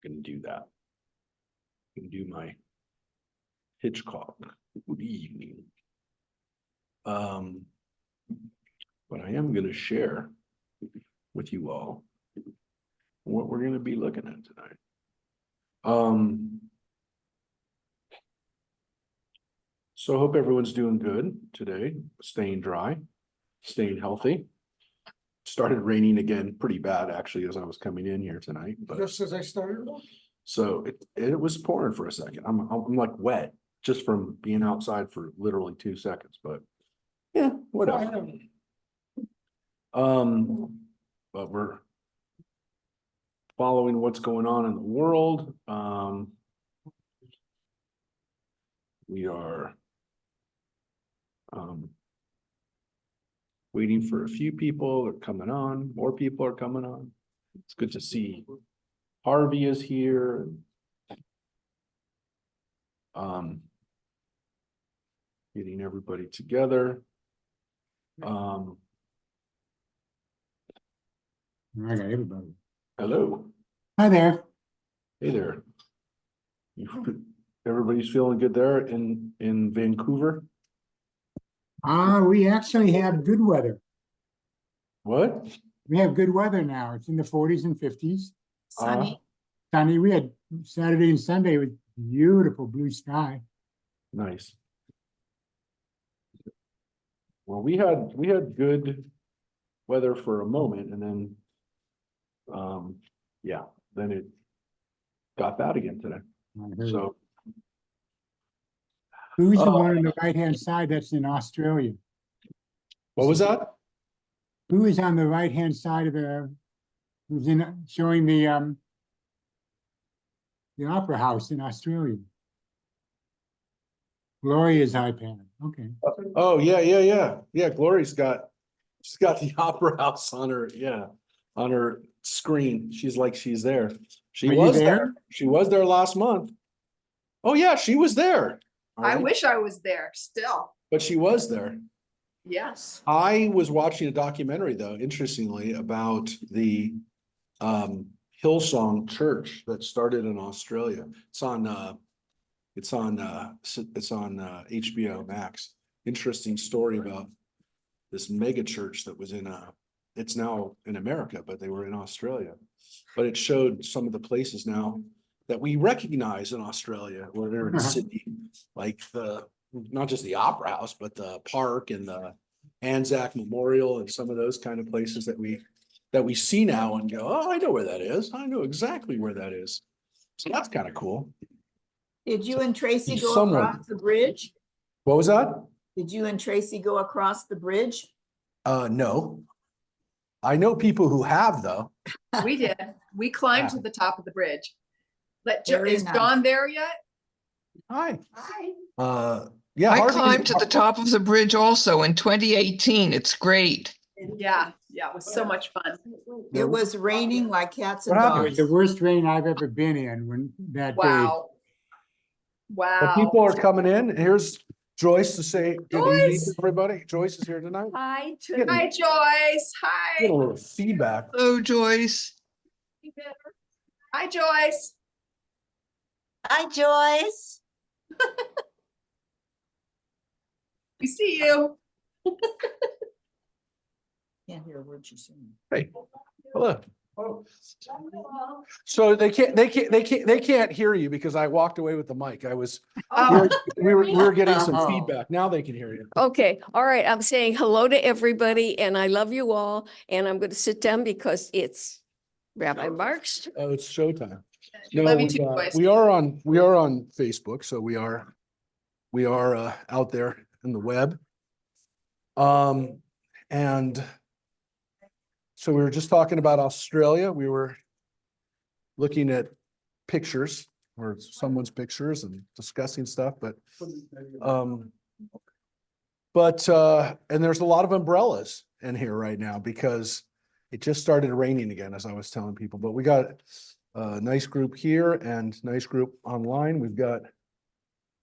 Gonna do that. Gonna do my Hitchcock. Good evening. But I am gonna share with you all what we're gonna be looking at tonight. So I hope everyone's doing good today, staying dry, staying healthy. Started raining again pretty bad actually as I was coming in here tonight, but Just as I started. so it was pouring for a second. I'm like wet just from being outside for literally 2 seconds, but yeah, whatever. But we're following what's going on in the world. We are waiting for a few people. They're coming on. More people are coming on. It's good to see. Harvey is here. Getting everybody together. I got everybody. Hello. Hi there. Hey there. Everybody's feeling good there in Vancouver? We actually have good weather. What? We have good weather now. It's in the 40s and 50s. Sunny. Sunny. We had Saturday and Sunday with beautiful blue sky. Nice. Well, we had good weather for a moment and then yeah, then it got bad again today. So who's the one on the right-hand side that's in Australia? what was that? Who is on the right-hand side of who's showing the Opera House in Australia? Gloria's iPad. Okay. Oh, yeah. Glory's she's got the Opera House on her, on her screen. She's like, she's there. She was there. She was there last month. Oh, yeah, she was there. I wish I was there still. But she was there. Yes. I was watching a documentary, though, interestingly, about the Hillsong Church that started in Australia. It's on HBO Max. Interesting story about this mega church that was it's now in America, but they were in Australia. But it showed some of the places now that we recognize in Australia, where they're in Sydney, like not just the Opera House, but the park and the Anzac Memorial and some of those kind of places that we see now and go, oh, I know where that is. I know exactly where that is. So that's kind of cool. Did you and Tracy go Somewhat. across the bridge? What was that? Did you and Tracy go across the bridge? No. I know people who have, though. We did. We climbed to the top of the bridge. Very Is nice. John there yet? Hi. Hi. Yeah. I Harvey- climbed to the top of the bridge also in 2018. It's great. Yeah, it was so much fun. It was raining like cats and What happened? It was dogs. the worst rain I've ever been in that day. Wow. Well, Wow. people are coming in. Here's Joyce to say good evening, Joyce! everybody. Joyce is here tonight. Hi, Hi, Joyce. Get a Hi. little feedback. Hello, Joyce. Hi, Joyce. Hi, Joyce. We see you. Can't hear a word she's saying. Hey, hello. So they can't hear you because I walked away with the mic. Oh, We were getting some feedback. Now they can hear you. Okay, all right. I'm saying hello to everybody and I love you all. And I'm going to sit down because it's Rabbi Mark's. Oh, it's showtime. No, love you too, Joyce. we are on Facebook, so we are out there in the web. And so we were just talking about Australia. We were looking at pictures or someone's pictures and discussing stuff, and there's a lot of umbrellas in here right now because it just started raining again, as I was telling people, but we got a nice group here and nice group online. We've got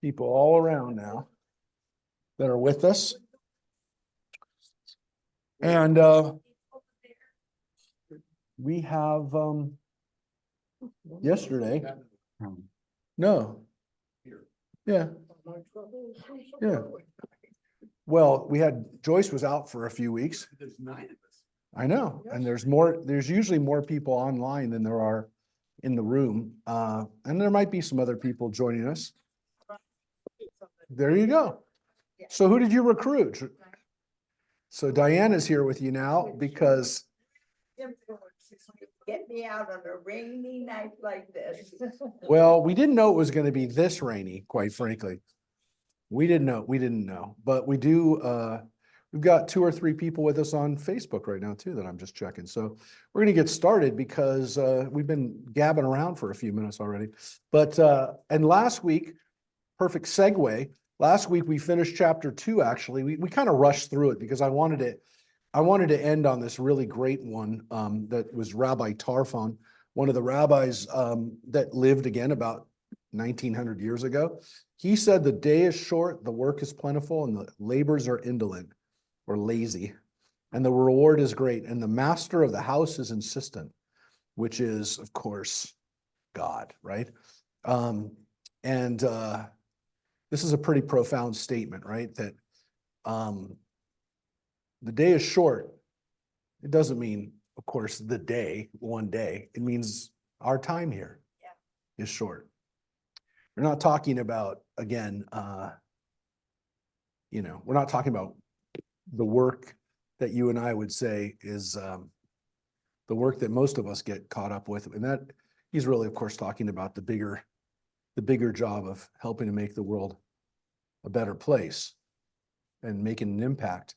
people all around now that are with us. And we have yesterday. Um, No. Yeah. Yeah. Well, we had, Joyce was out for a few weeks. I know, and there's usually more people online than there are in the room. And there might be some other people joining us. There you go. So who did you recruit? So Diana's here with you now because, Get me out on a rainy night like this. well, we didn't know it was going to be this rainy, quite frankly. We didn't know, but we do, we've got 2 or 3 people with us on Facebook right now too, that I'm just checking. So we're gonna get started because, we've been gabbing around for a few minutes already. But, and last week, perfect segue, last week we finished chapter 2, actually. We kind of rushed through it because I wanted to end on this really great one, that was Rabbi Tarfon, one of the rabbis, that lived again about 1900 years ago. He said the day is short, the work is plentiful, and the labors are indolent or lazy, and the reward is great. And the master of the house is insistent, which is, of course, God, right? And this is a pretty profound statement, right? That the day is short. It doesn't mean, of course, the day, one day. It means our time here is short. We're not talking about, again, we're not talking about the work that you and I would say is the work that most of us get caught up with. And that he's really, of course, talking about the bigger job of helping to make the world a better place and making an impact,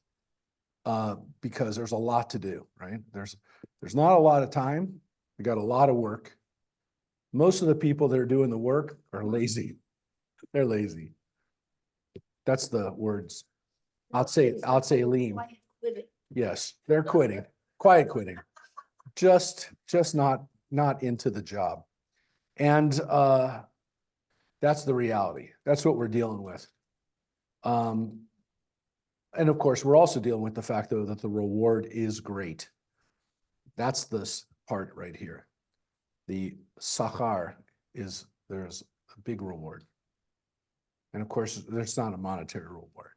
because there's a lot to do, right? There's not a lot of time. We got a lot of work. Most of the people that are doing the work are lazy. They're lazy. That's the words. I'll say lean. Yes, they're quitting, quiet quitting. Just not into the job. And that's the reality. That's what we're dealing with. And of course, we're also dealing with the fact, though, that the reward is great. That's this part right here. The sachar there's a big reward. And of course, there's not a monetary reward.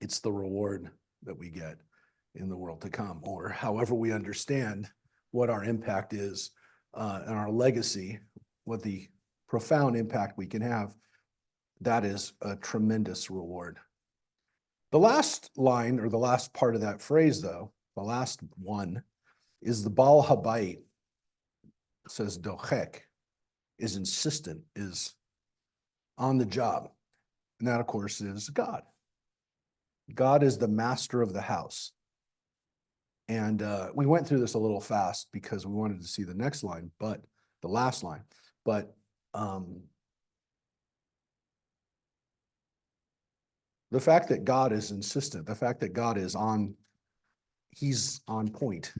It's the reward that we get in the world to come, or however we understand what our impact is, and our legacy, what the profound impact we can have. That is a tremendous reward. The last line, or the last part of that phrase, though, the last one, is the Baal Habayit. It says dochek, is insistent, is on the job. And that, of course, is God. God is the master of the house. And we went through this a little fast because we wanted to see the next line, but the last line. But the fact that God is insistent, the fact that God is he's on point.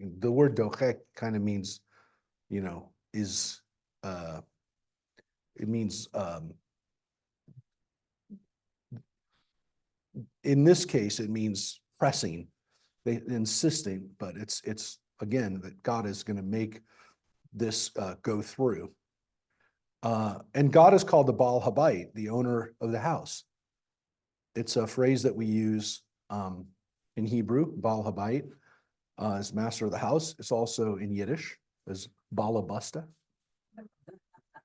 The word dochek kind of means, is, it means, in this case, it means pressing, insisting, but it's again, that God is going to make this go through. And God is called the Baal Habayit, the owner of the house. It's a phrase that we use in Hebrew, Baal Habayit, as master of the house. It's also in Yiddish as Balabusta,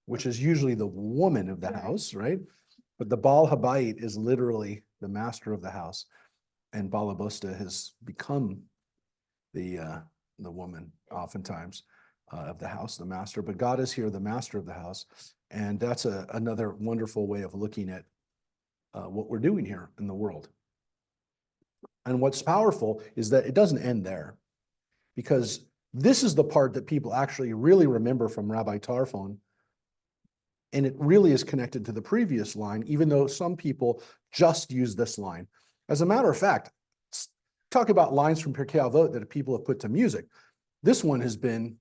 which is usually the woman of the house, right? But the Baal Habayit is literally the master of the house, and Balabusta has become the woman oftentimes of the house, the master. But God is here, the master of the house, and that's another wonderful way of looking at what we're doing here in the world. And what's powerful is that it doesn't end there, because this is the part that people actually really remember from Rabbi Tarfon. And it really is connected to the previous line, even though some people just use this line. As a matter of fact, talk about lines from Pirke Avot that people have put to music. This one has been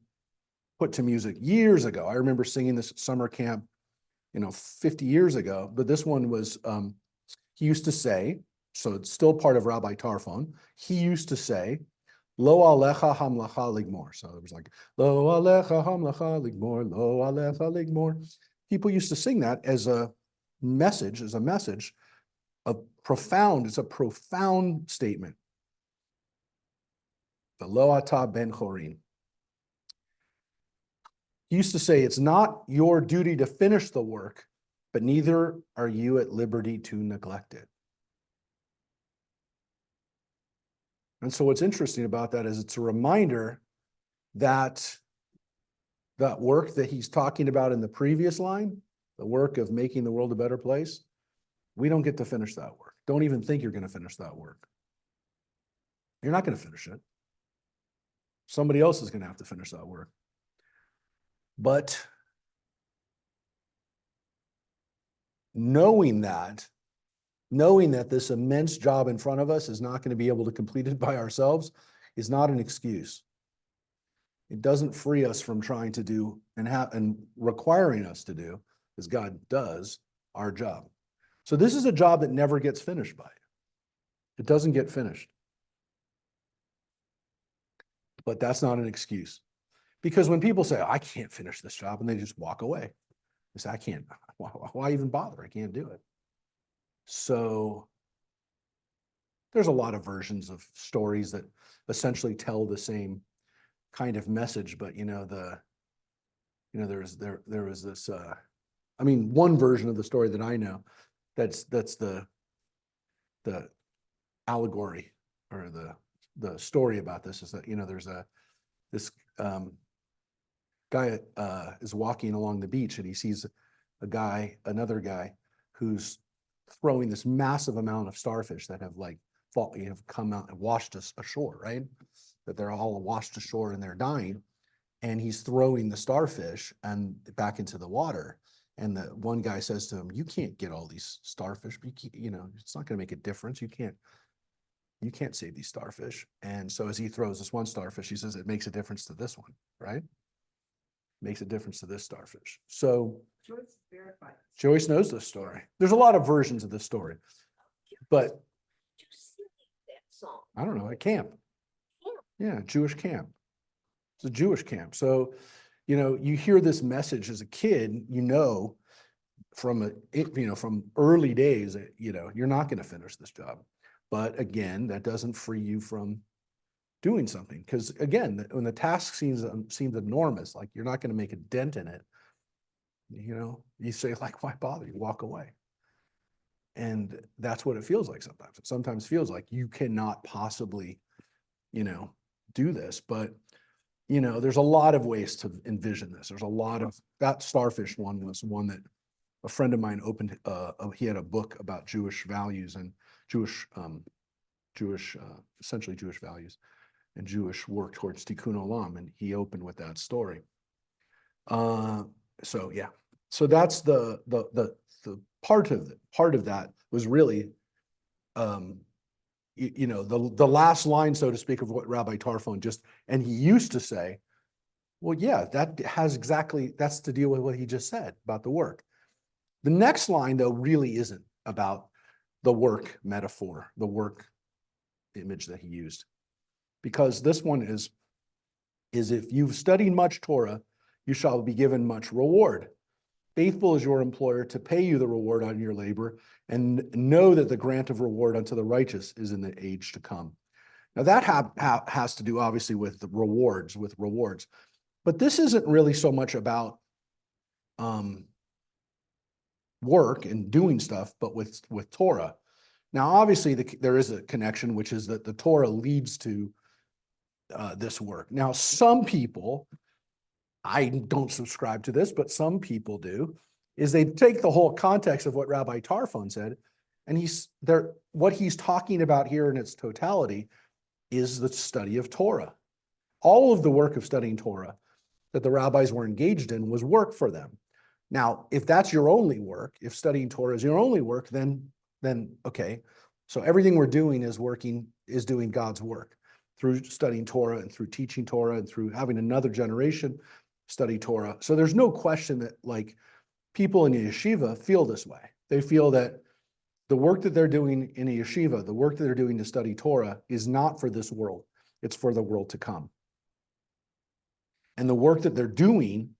put to music years ago. I remember singing this at summer camp, 50 years ago. But this one was, he used to say, so it's still part of Rabbi Tarfon, he used to say, Lo alecha hamlacha ligmor. So it was like, lo alecha hamlacha ligmor, lo alecha ligmor. People used to sing that as a message, it's a profound statement. The lo ata ben chorin. He used to say, it's not your duty to finish the work, but neither are you at liberty to neglect it. And so what's interesting about that is it's a reminder that that work that he's talking about in the previous line, the work of making the world a better place, we don't get to finish that work. Don't even think you're going to finish that work. You're not going to finish it. Somebody else is going to have to finish that work. But knowing that this immense job in front of us is not going to be able to complete it by ourselves is not an excuse. It doesn't free us from trying to do and requiring us to do, as God does, our job. So this is a job that never gets finished by it. It doesn't get finished. But that's not an excuse. Because when people say, I can't finish this job, and they just walk away, they say, I can't, why even bother? I can't do it. So there's a lot of versions of stories that essentially tell the same kind of message, but there was this one version of the story that I know that's the allegory or the story about this is that there's this guy is walking along the beach and he sees another guy who's throwing this massive amount of starfish that have come out and washed ashore, right? That they're all washed ashore and they're dying. And he's throwing the starfish and back into the water. And the one guy says to him, you can't get all these starfish, it's not going to make a difference. You can't save these starfish. And so as he throws this one starfish, he says, it makes a difference to this one, right? Makes a difference to this starfish. So Joyce knows this story. There's a lot of versions of this story, but I don't know, at camp. Yeah, Jewish camp. It's a Jewish camp. So, you hear this message as a kid, from early days, you're not going to finish this job. But again, that doesn't free you from doing something. Because again, when the task seems enormous, like you're not going to make a dent in it, you say why bother? You walk away. And that's what it feels like sometimes. It sometimes feels like you cannot possibly, do this. But, there's a lot of ways to envision this. There's a lot of, that starfish one was one that a friend of mine opened, he had a book about Jewish values and essentially Jewish values and Jewish work towards Tikkun Olam. And he opened with that story. So yeah, so that's the part of that was really, the last line, so to speak, of what Rabbi Tarfon and he used to say, well, yeah, that's to deal with what he just said about the work. The next line, though, really isn't about the work metaphor, the work image that he used, because this one is if you've studied much Torah, you shall be given much reward. Faithful is your employer to pay you the reward on your labor, and know that the grant of reward unto the righteous is in the age to come. Now that has to do obviously with the rewards, but this isn't really so much about work and doing stuff, but with Torah. Now, obviously, there is a connection, which is that the Torah leads to this work. Now, some people, I don't subscribe to this, but some people do, is they take the whole context of what Rabbi Tarfon said, and what he's talking about here in its totality is the study of Torah. All of the work of studying Torah that the rabbis were engaged in was work for them. Now, if that's your only work, if studying Torah is your only work, then okay. So everything we're doing is doing God's work through studying Torah and through teaching Torah and through having another generation study Torah. So there's no question that people in a yeshiva feel this way. They feel that the work that they're doing in a yeshiva, the work that they're doing to study Torah is not for this world. it's for the world to come. And the work that they're doing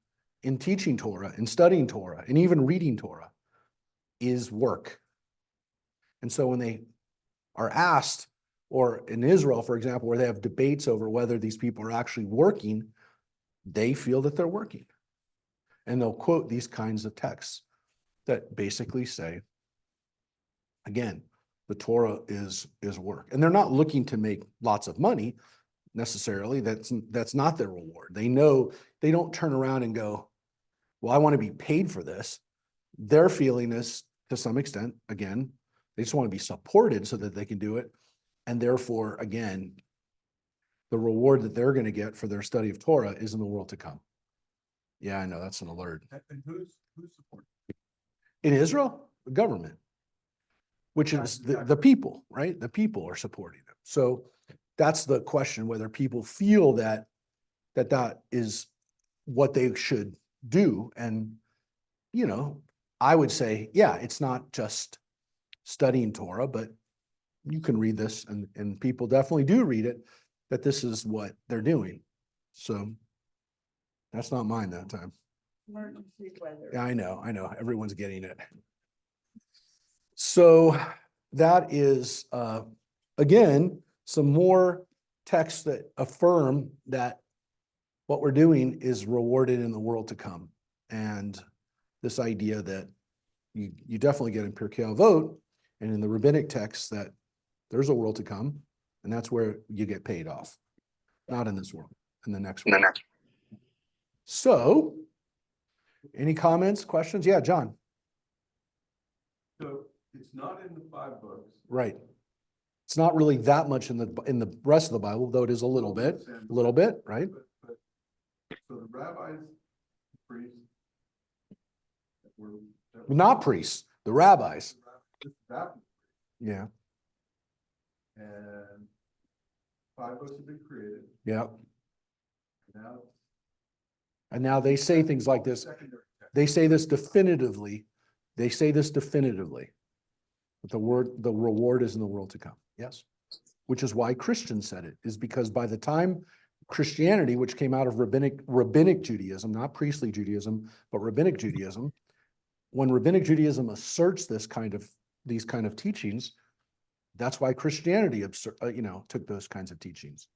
in teaching Torah, in studying Torah, and even reading Torah is work. And so when they are asked, or in Israel, for example, where they have debates over whether these people are actually working, they feel that they're working. And they'll quote these kinds of texts that basically say, again, the Torah is work. And they're not looking to make lots of money necessarily. That's not their reward. They know they don't turn around and go, well, I want to be paid for this. Their feeling is, to some extent, again, they just want to be supported so that they can do it. And therefore, again, the reward that they're going to get for their study of Torah is in the world to come. Yeah, I know, that's an alert. And who's supporting? In Israel, the government, which is the people, right? The people are supporting them. So that's the question, whether people feel that is what they should do. And, you know, I would say, yeah, it's not just studying Torah, but you can read this, and people definitely do read it, that this is what they're doing. So that's not mine that time. Emergency weather. Yeah, I know. Everyone's getting it. So that is, again, some more texts that affirm that what we're doing is rewarded in the world to come. And this idea that you definitely get in Pirke Avot and in the rabbinic texts that there's a world to come, and that's where you get paid off. Not in this world, in the next world. So, any comments, questions? Yeah, John. So it's not in the 5 books. Right. It's not really that much in the rest of the Bible, though it is a little bit, right? But so the rabbis, priests, that were Not priests, the rabbis. that, Yeah, and 5 books have been created. yeah. Now And now they say things like this. secondary text. They say this definitively. But the reward is in the world to come. Yes. Which is why Christians said it, is because by the time Christianity, which came out of rabbinic Judaism, not priestly Judaism, but rabbinic Judaism, when rabbinic Judaism asserts these kind of teachings, that's why Christianity, took those kinds of teachings.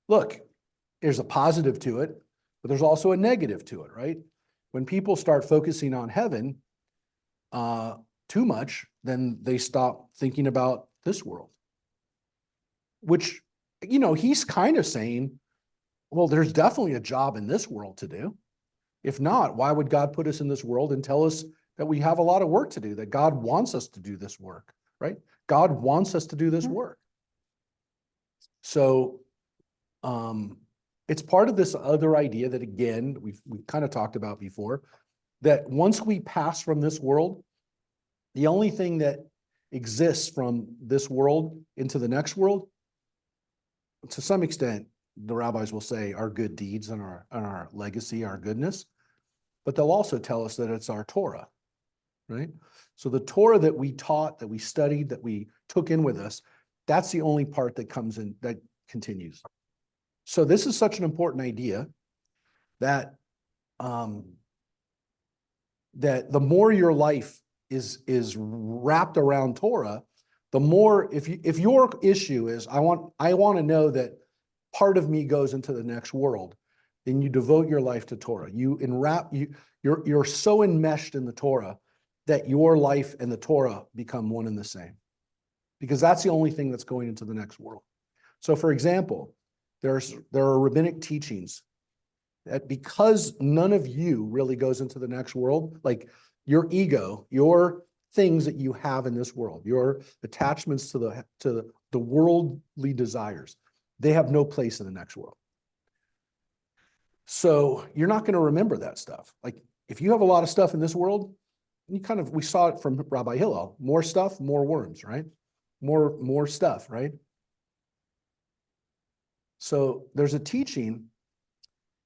Look, there's a positive to it, but there's also a negative to it, right? When people start focusing on heaven too much, then they stop thinking about this world. Which, he's kind of saying, well, there's definitely a job in this world to do. If not, why would God put us in this world and tell us that we have a lot of work to do, that God wants us to do this work, right? God wants us to do this work. So it's part of this other idea that, again, we've kind of talked about before, that once we pass from this world, the only thing that exists from this world into the next world, to some extent, the rabbis will say our good deeds and our legacy, our goodness, but they'll also tell us that it's our Torah, right? So the Torah that we taught, that we studied, that we took in with us, that's the only part that comes in, that continues. So this is such an important idea that that the more your life is wrapped around Torah, the more, if your issue is I want to know that part of me goes into the next world, then you devote your life to Torah. You're so enmeshed in the Torah that your life and the Torah become one and the same, because that's the only thing that's going into the next world. So, for example, there are rabbinic teachings that because none of you really goes into the next world, like your ego, your things that you have in this world, your attachments to the worldly desires, they have no place in the next world. So you're not going to remember that stuff. Like if you have a lot of stuff in this world, we saw it from Rabbi Hillel, more stuff, more worms, right? More stuff, right? So there's a teaching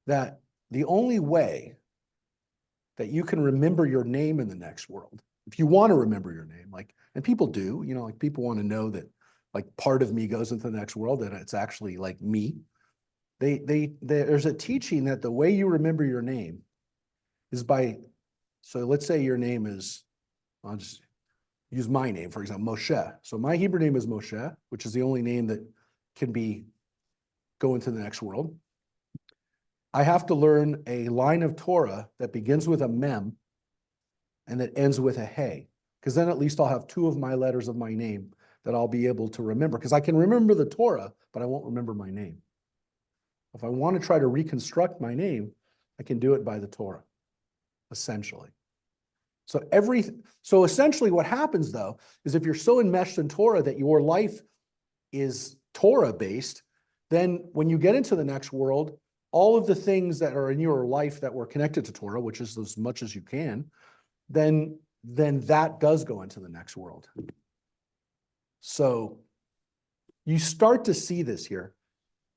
that the only way that you can remember your name in the next world, if you want to remember your name, and people do, people want to know that like part of me goes into the next world and it's actually like me. There's a teaching that the way you remember your name is by, so let's say your name is, I'll just use my name, for example, Moshe. So my Hebrew name is Moshe, which is the only name that can go into the next world. I have to learn a line of Torah that begins with a mem and that ends with a hey, because then at least I'll have two of my letters of my name that I'll be able to remember, because I can remember the Torah, but I won't remember my name. If I want to try to reconstruct my name, I can do it by the Torah, essentially. So essentially what happens though, is if you're so enmeshed in Torah that your life is Torah based, then when you get into the next world, all of the things that are in your life that were connected to Torah, which is as much as you can, then that does go into the next world. So you start to see this here.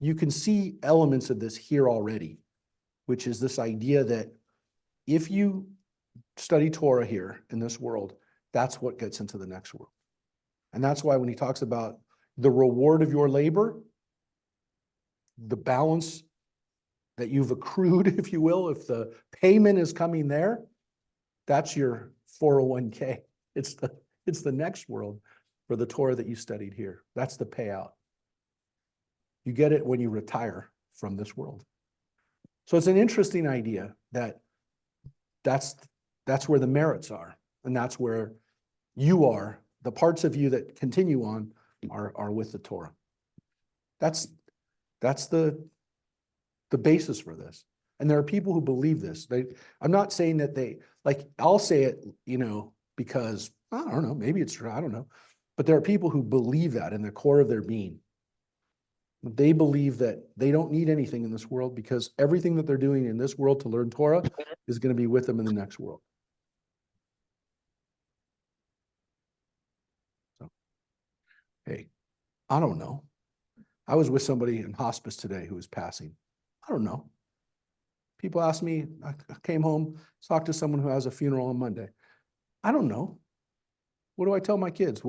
You can see elements of this here already, which is this idea that if you study Torah here in this world, that's what gets into the next world. And that's why when he talks about the reward of your labor, the balance that you've accrued, if you will, if the payment is coming there, that's your 401k. It's the next world for the Torah that you studied here. That's the payout. You get it when you retire from this world. So it's an interesting idea that's where the merits are. And that's where you are. The parts of you that continue on are with the Torah. That's the basis for this. And there are people who believe this. I'm not saying that I'll say it, because I don't know, maybe it's true, I don't know. But there are people who believe that in the core of their being. They believe that they don't need anything in this world because everything that they're doing in this world to learn Torah is going to be with them in the next world. So, hey, I don't know. I was with somebody in hospice today who was passing. I don't know. People ask me, I came home, talked to someone who has a funeral on Monday. I don't know. What do I tell my kids?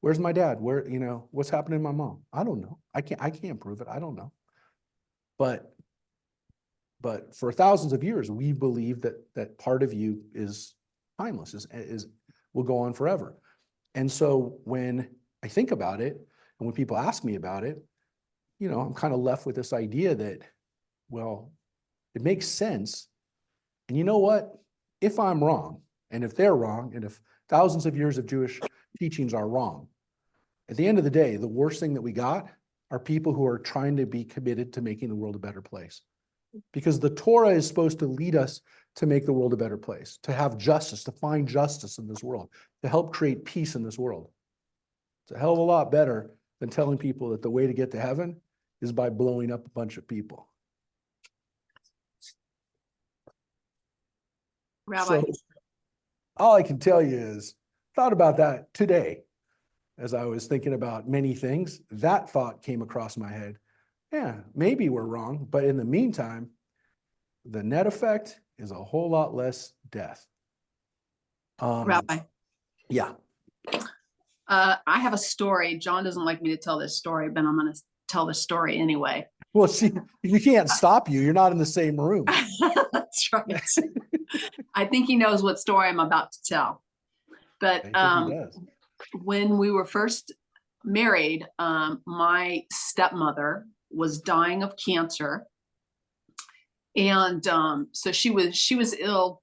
Where's my dad? What's happening to my mom? I don't know. I can't prove it. I don't know. But for thousands of years, we believe that part of you is timeless, will go on forever. And so when I think about it, and when people ask me about it, I'm kind of left with this idea that, well, it makes sense. And you know what? If I'm wrong, and if they're wrong, and if thousands of years of Jewish teachings are wrong, at the end of the day, the worst thing that we got are people who are trying to be committed to making the world a better place. Because the Torah is supposed to lead us to make the world a better place, to have justice, to find justice in this world, to help create peace in this world. It's a hell of a lot better than telling people that the way to get to heaven is by blowing up a bunch of people. Rabbi. So all I can tell you is, thought about that today as I was thinking about many things. That thought came across my head. Yeah, maybe we're wrong, but in the meantime, the net effect is a whole lot less death. Rabbi. Yeah. I have a story. John doesn't like me to tell this story, but I'm going to tell the story anyway. Well, see, you can't stop you. You're not in the same room. That's right. I think he knows what story I'm about to tell. But I think he does. when we were first married, my stepmother was dying of cancer. And so she was ill,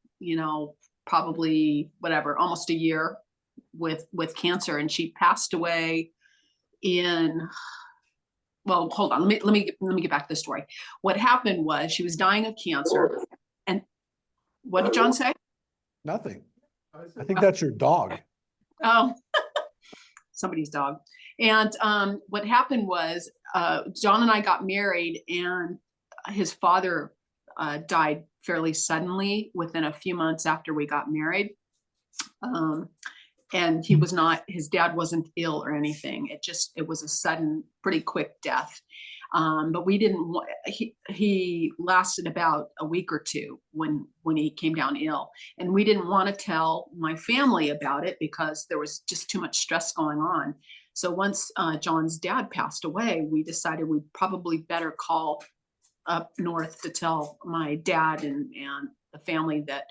probably almost a year with cancer. And she passed away well, hold on. Let me get back to the story. What happened was she was dying of cancer. And what did John say? Nothing. I think that's your dog. Oh, somebody's dog. And what happened was John and I got married, and his father died fairly suddenly within a few months after we got married. And his dad wasn't ill or anything. It was a sudden, pretty quick death. But we didn't, he lasted about a week or two when he came down ill, and we didn't want to tell my family about it because there was just too much stress going on. So once John's dad passed away, we decided we'd probably better call up north to tell my dad and the family that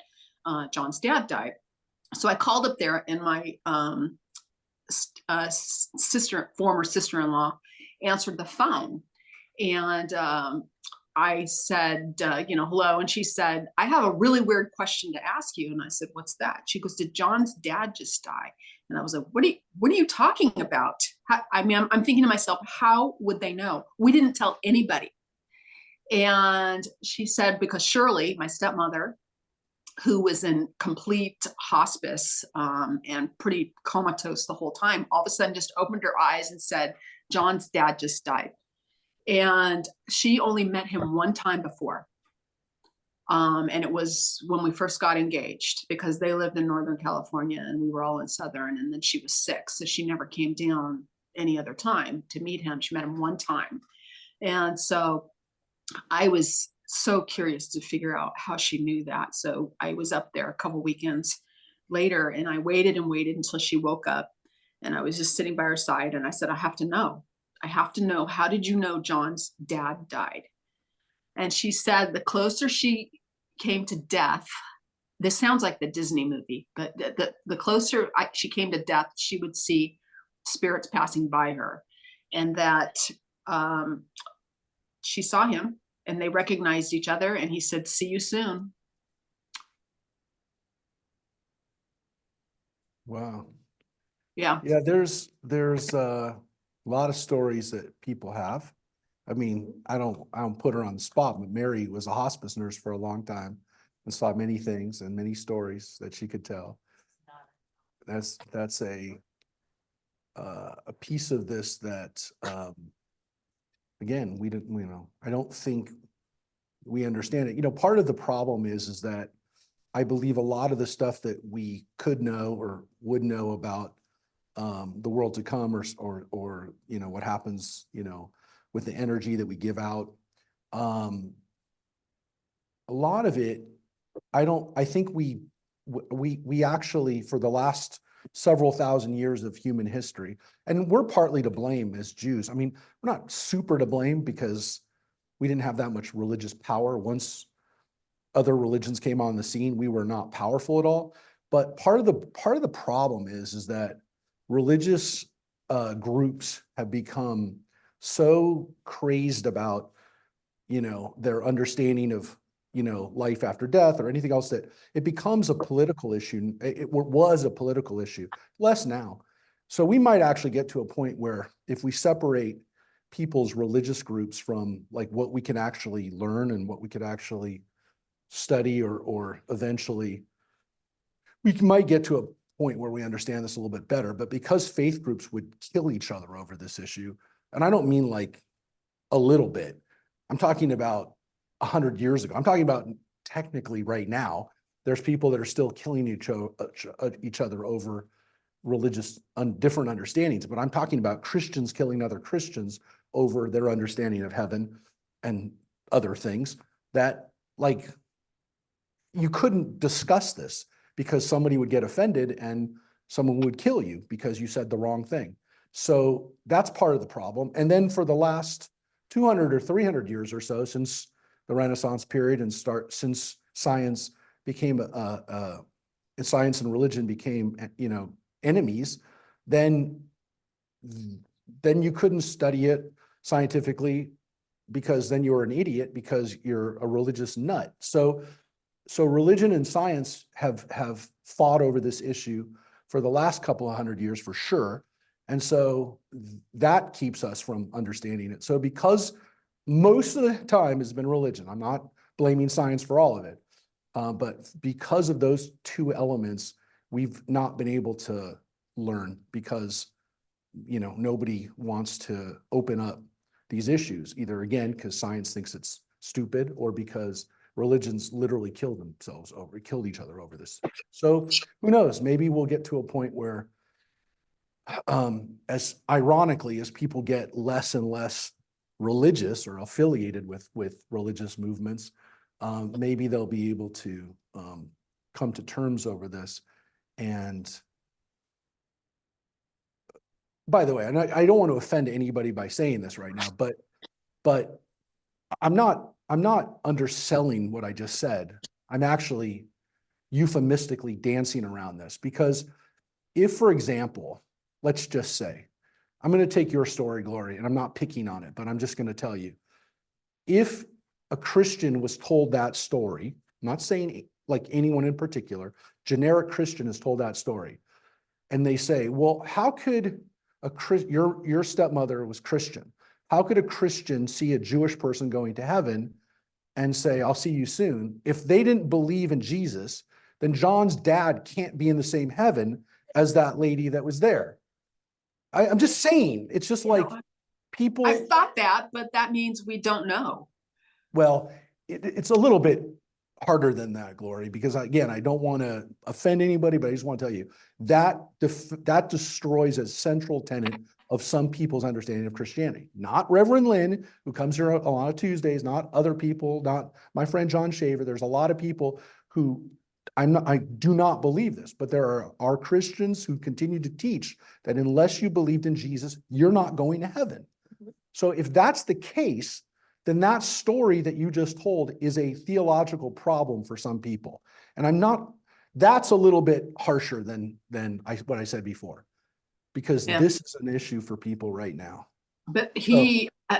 John's dad died. So I called up there, and my former sister-in-law answered the phone. And I said, hello. And she said, I have a really weird question to ask you. And I said, what's that? She goes, did John's dad just die? And I was like, what are you talking about? I'm thinking to myself, how would they know? We didn't tell anybody. And she said, because Shirley, my stepmother, who was in complete hospice and pretty comatose the whole time, all of a sudden just opened her eyes and said, John's dad just died. And she only met him one time before. And it was when we first got engaged, because they lived in Northern California and we were all in Southern, and then she was sick. So she never came down any other time to meet him. She met him one time. And so I was so curious to figure out how she knew that. So I was up there a couple weekends later, and I waited and waited until she woke up, and I was just sitting by her side, and I said, I have to know. I have to know, how did you know John's dad died? And she said the closer she came to death, this sounds like the Disney movie, but the closer she came to death, she would see spirits passing by her, and that she saw him and they recognized each other, and he said, see you soon. Wow. Yeah. Yeah, there's a lot of stories that people have. I mean, I don't put her on the spot, but Mary was a hospice nurse for a long time and saw many things and many stories that she could tell. That's a piece of this that again, we didn't, I don't think we understand it. Part of the problem is that I believe a lot of the stuff that we could know or would know about the world to come, or what happens, with the energy that we give out. A lot of it, I think we actually, for the last several thousand years of human history, and we're partly to blame as Jews. I mean, we're not super to blame because we didn't have that much religious power. Once other religions came on the scene, we were not powerful at all. But part of the problem is that religious groups have become so crazed about, their understanding of, life after death or anything else, that it becomes a political issue. It was a political issue, less now. So we might actually get to a point where if we separate people's religious groups from like what we can actually learn and what we could actually study, or eventually we might get to a point where we understand this a little bit better. But because faith groups would kill each other over this issue, and I don't mean like a little bit, I'm talking about 100 years ago. I'm talking about technically right now, there's people that are still killing each other over religious different understandings. But I'm talking about Christians killing other Christians over their understanding of heaven and other things that, like, you couldn't discuss this because somebody would get offended and someone would kill you because you said the wrong thing. So that's part of the problem. And then for the last 200 or 300 years or so, since the Renaissance period and since science became science and religion became, enemies, then you couldn't study it scientifically, because then you're an idiot because you're a religious nut. So religion and science have fought over this issue for the last couple of 100 years for sure. And so that keeps us from understanding it. So because most of the time has been religion, I'm not blaming science for all of it, but because of those two elements, we've not been able to learn because, nobody wants to open up these issues, either again, because science thinks it's stupid, or because religions literally killed each other over this. So who knows, maybe we'll get to a point where, as ironically, as people get less and less religious or affiliated with religious movements, maybe they'll be able to come to terms over this and by the way, and I don't want to offend anybody by saying this right now, but I'm not underselling what I just said. I'm actually euphemistically dancing around this because if, for example, let's just say, I'm going to take your story, Glory, and I'm not picking on it, but I'm just going to tell you, if a Christian was told that story, I'm not saying like anyone in particular, generic Christian is told that story, and they say, well, how could your stepmother was Christian. How could a Christian see a Jewish person going to heaven and say, I'll see you soon? If they didn't believe in Jesus, then John's dad can't be in the same heaven as that lady that was there. I'm just saying, it's just like people. I thought that, but that means we don't know. Well, it's a little bit harder than that, Glory, because again, I don't want to offend anybody, but I just want to tell you that that destroys a central tenet of some people's understanding of Christianity. Not Reverend Lynn, who comes here a lot of Tuesdays, not other people, not my friend John Shaver. There's a lot of people who I do not believe this, but there are Christians who continue to teach that unless you believed in Jesus, you're not going to heaven. So if that's the case, then that story that you just told is a theological problem for some people. And that's a little bit harsher than what I said before, because this is an issue for people right now. But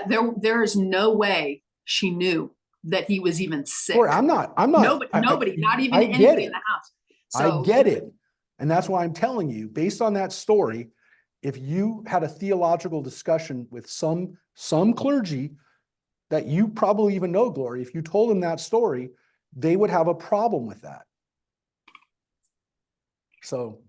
there is no way she knew that he was even sick. Or I'm not. Nobody, not even anybody in the house. So, I get it. And that's why I'm telling you, based on that story, if you had a theological discussion with some clergy that you probably even know, Glory, if you told them that story, they would have a problem with that. So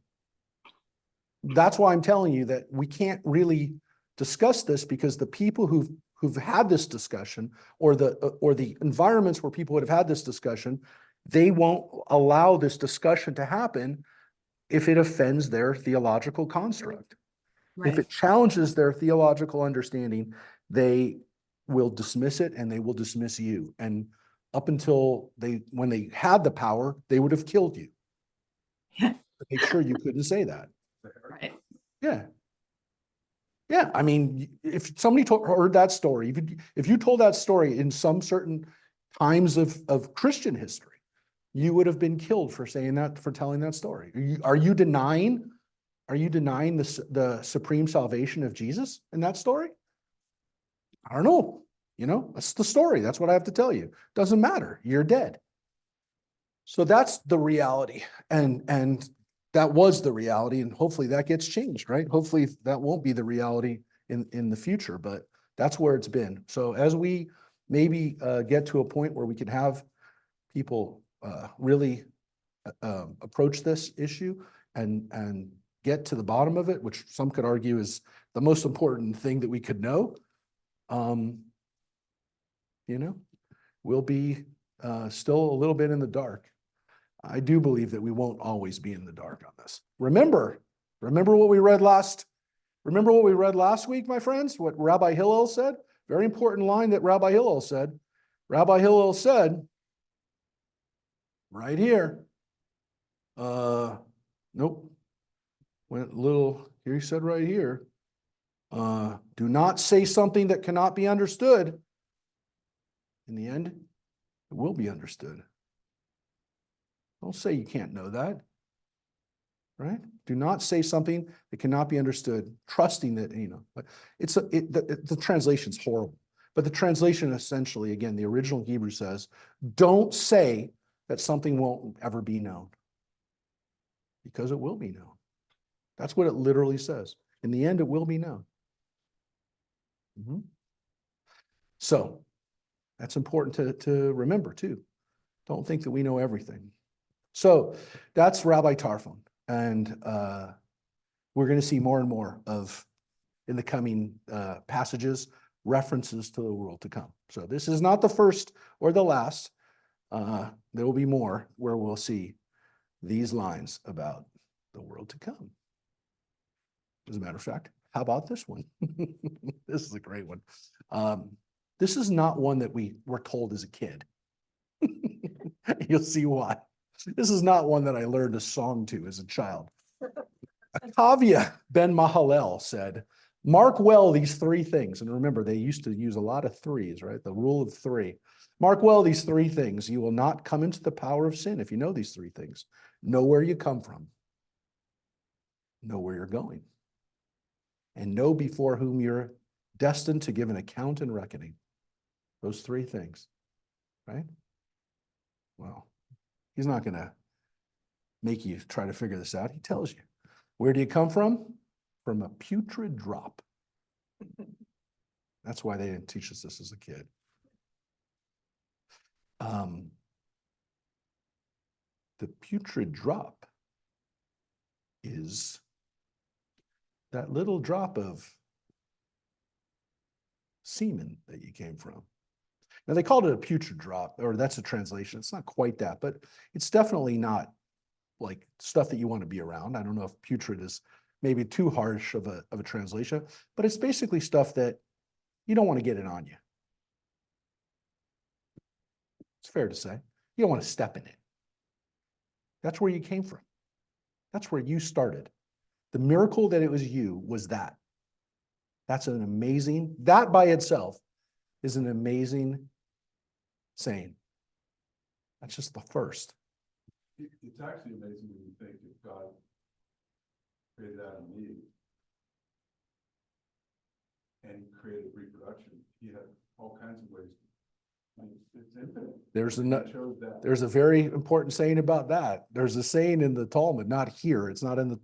that's why I'm telling you that we can't really discuss this, because the people who've had this discussion, or the environments where people would have had this discussion, they won't allow this discussion to happen if it offends their theological construct. right. If it challenges their theological understanding, they will dismiss it, and they will dismiss you. And up until when they had the power, they would have killed you. Yeah. To make sure you couldn't say that. Right. Yeah. Yeah. I mean, if somebody heard that story, if you told that story in some certain times of Christian history, you would have been killed for saying that, for telling that story. Are you denying the supreme salvation of Jesus in that story? I don't know. That's the story. That's what I have to tell you. Doesn't matter. You're dead. So that's the reality. And that was the reality. And hopefully that gets changed, right? Hopefully that won't be the reality in the future, but that's where it's been. So as we maybe get to a point where we can have people really approach this issue and get to the bottom of it, which some could argue is the most important thing that we could know, we'll be still a little bit in the dark. I do believe that we won't always be in the dark on this. Remember what we read last week, my friends, what Rabbi Hillel said. Very important line that Rabbi Hillel said. Rabbi Hillel said, right here, nope, went a little, here he said right here, do not say something that cannot be understood. In the end, it will be understood. Don't say you can't know that, right? Do not say something that cannot be understood, trusting that, the translation's horrible, but the translation essentially, again, the original Hebrew says, don't say that something won't ever be known, because it will be known. That's what it literally says. In the end, it will be known. So that's important to remember too. Don't think that we know everything. So that's Rabbi Tarfon. And we're going to see more and more of, in the coming passages, references to the world to come. So this is not the first or the last. There will be more where we'll see these lines about the world to come. As a matter of fact, how about this one? This is a great one. This is not one that we were told as a kid. You'll see why. This is not one that I learned a song to as a child. Akavia ben Mahalel said, Mark well these three things. And remember, they used to use a lot of threes, right? The rule of three. Mark well these three things. You will not come into the power of sin if you know these three things. Know where you come from. Know where you're going. And know before whom you're destined to give an account and reckoning. Those three things, right? Well, he's not going to make you try to figure this out. He tells you. Where do you come from? From a putrid drop. That's why they didn't teach us this as a kid. The putrid drop is that little drop of semen that you came from. Now they called it a putrid drop, or that's a translation. It's not quite that, but it's definitely not like stuff that you want to be around. I don't know if putrid is maybe too harsh of a translation, but it's basically stuff that you don't want to get it on you. It's fair to say. You don't want to step in it. That's where you came from. That's where you started. The miracle that it was you was that. That's an amazing, that by itself is an amazing saying. That's just the first. It's actually amazing when you think if God created Adam and Eve and created reproduction, he had all kinds of ways. I mean, it's infinite. He chose that. There's a very important saying about that. There's a saying in the Talmud, not here. It's not in the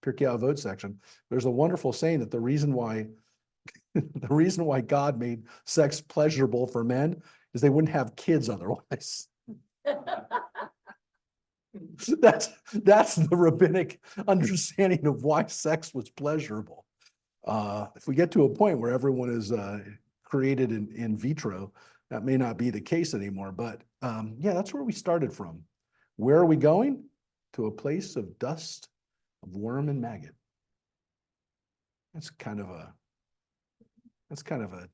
Pirke Avot section. There's a wonderful saying that the reason why God made sex pleasurable for men is they wouldn't have kids otherwise. That's the rabbinic understanding of why sex was pleasurable. If we get to a point where everyone is created in vitro, that may not be the case anymore. But yeah, that's where we started from. Where are we going? To a place of dust, of worm and maggot. That's kind of a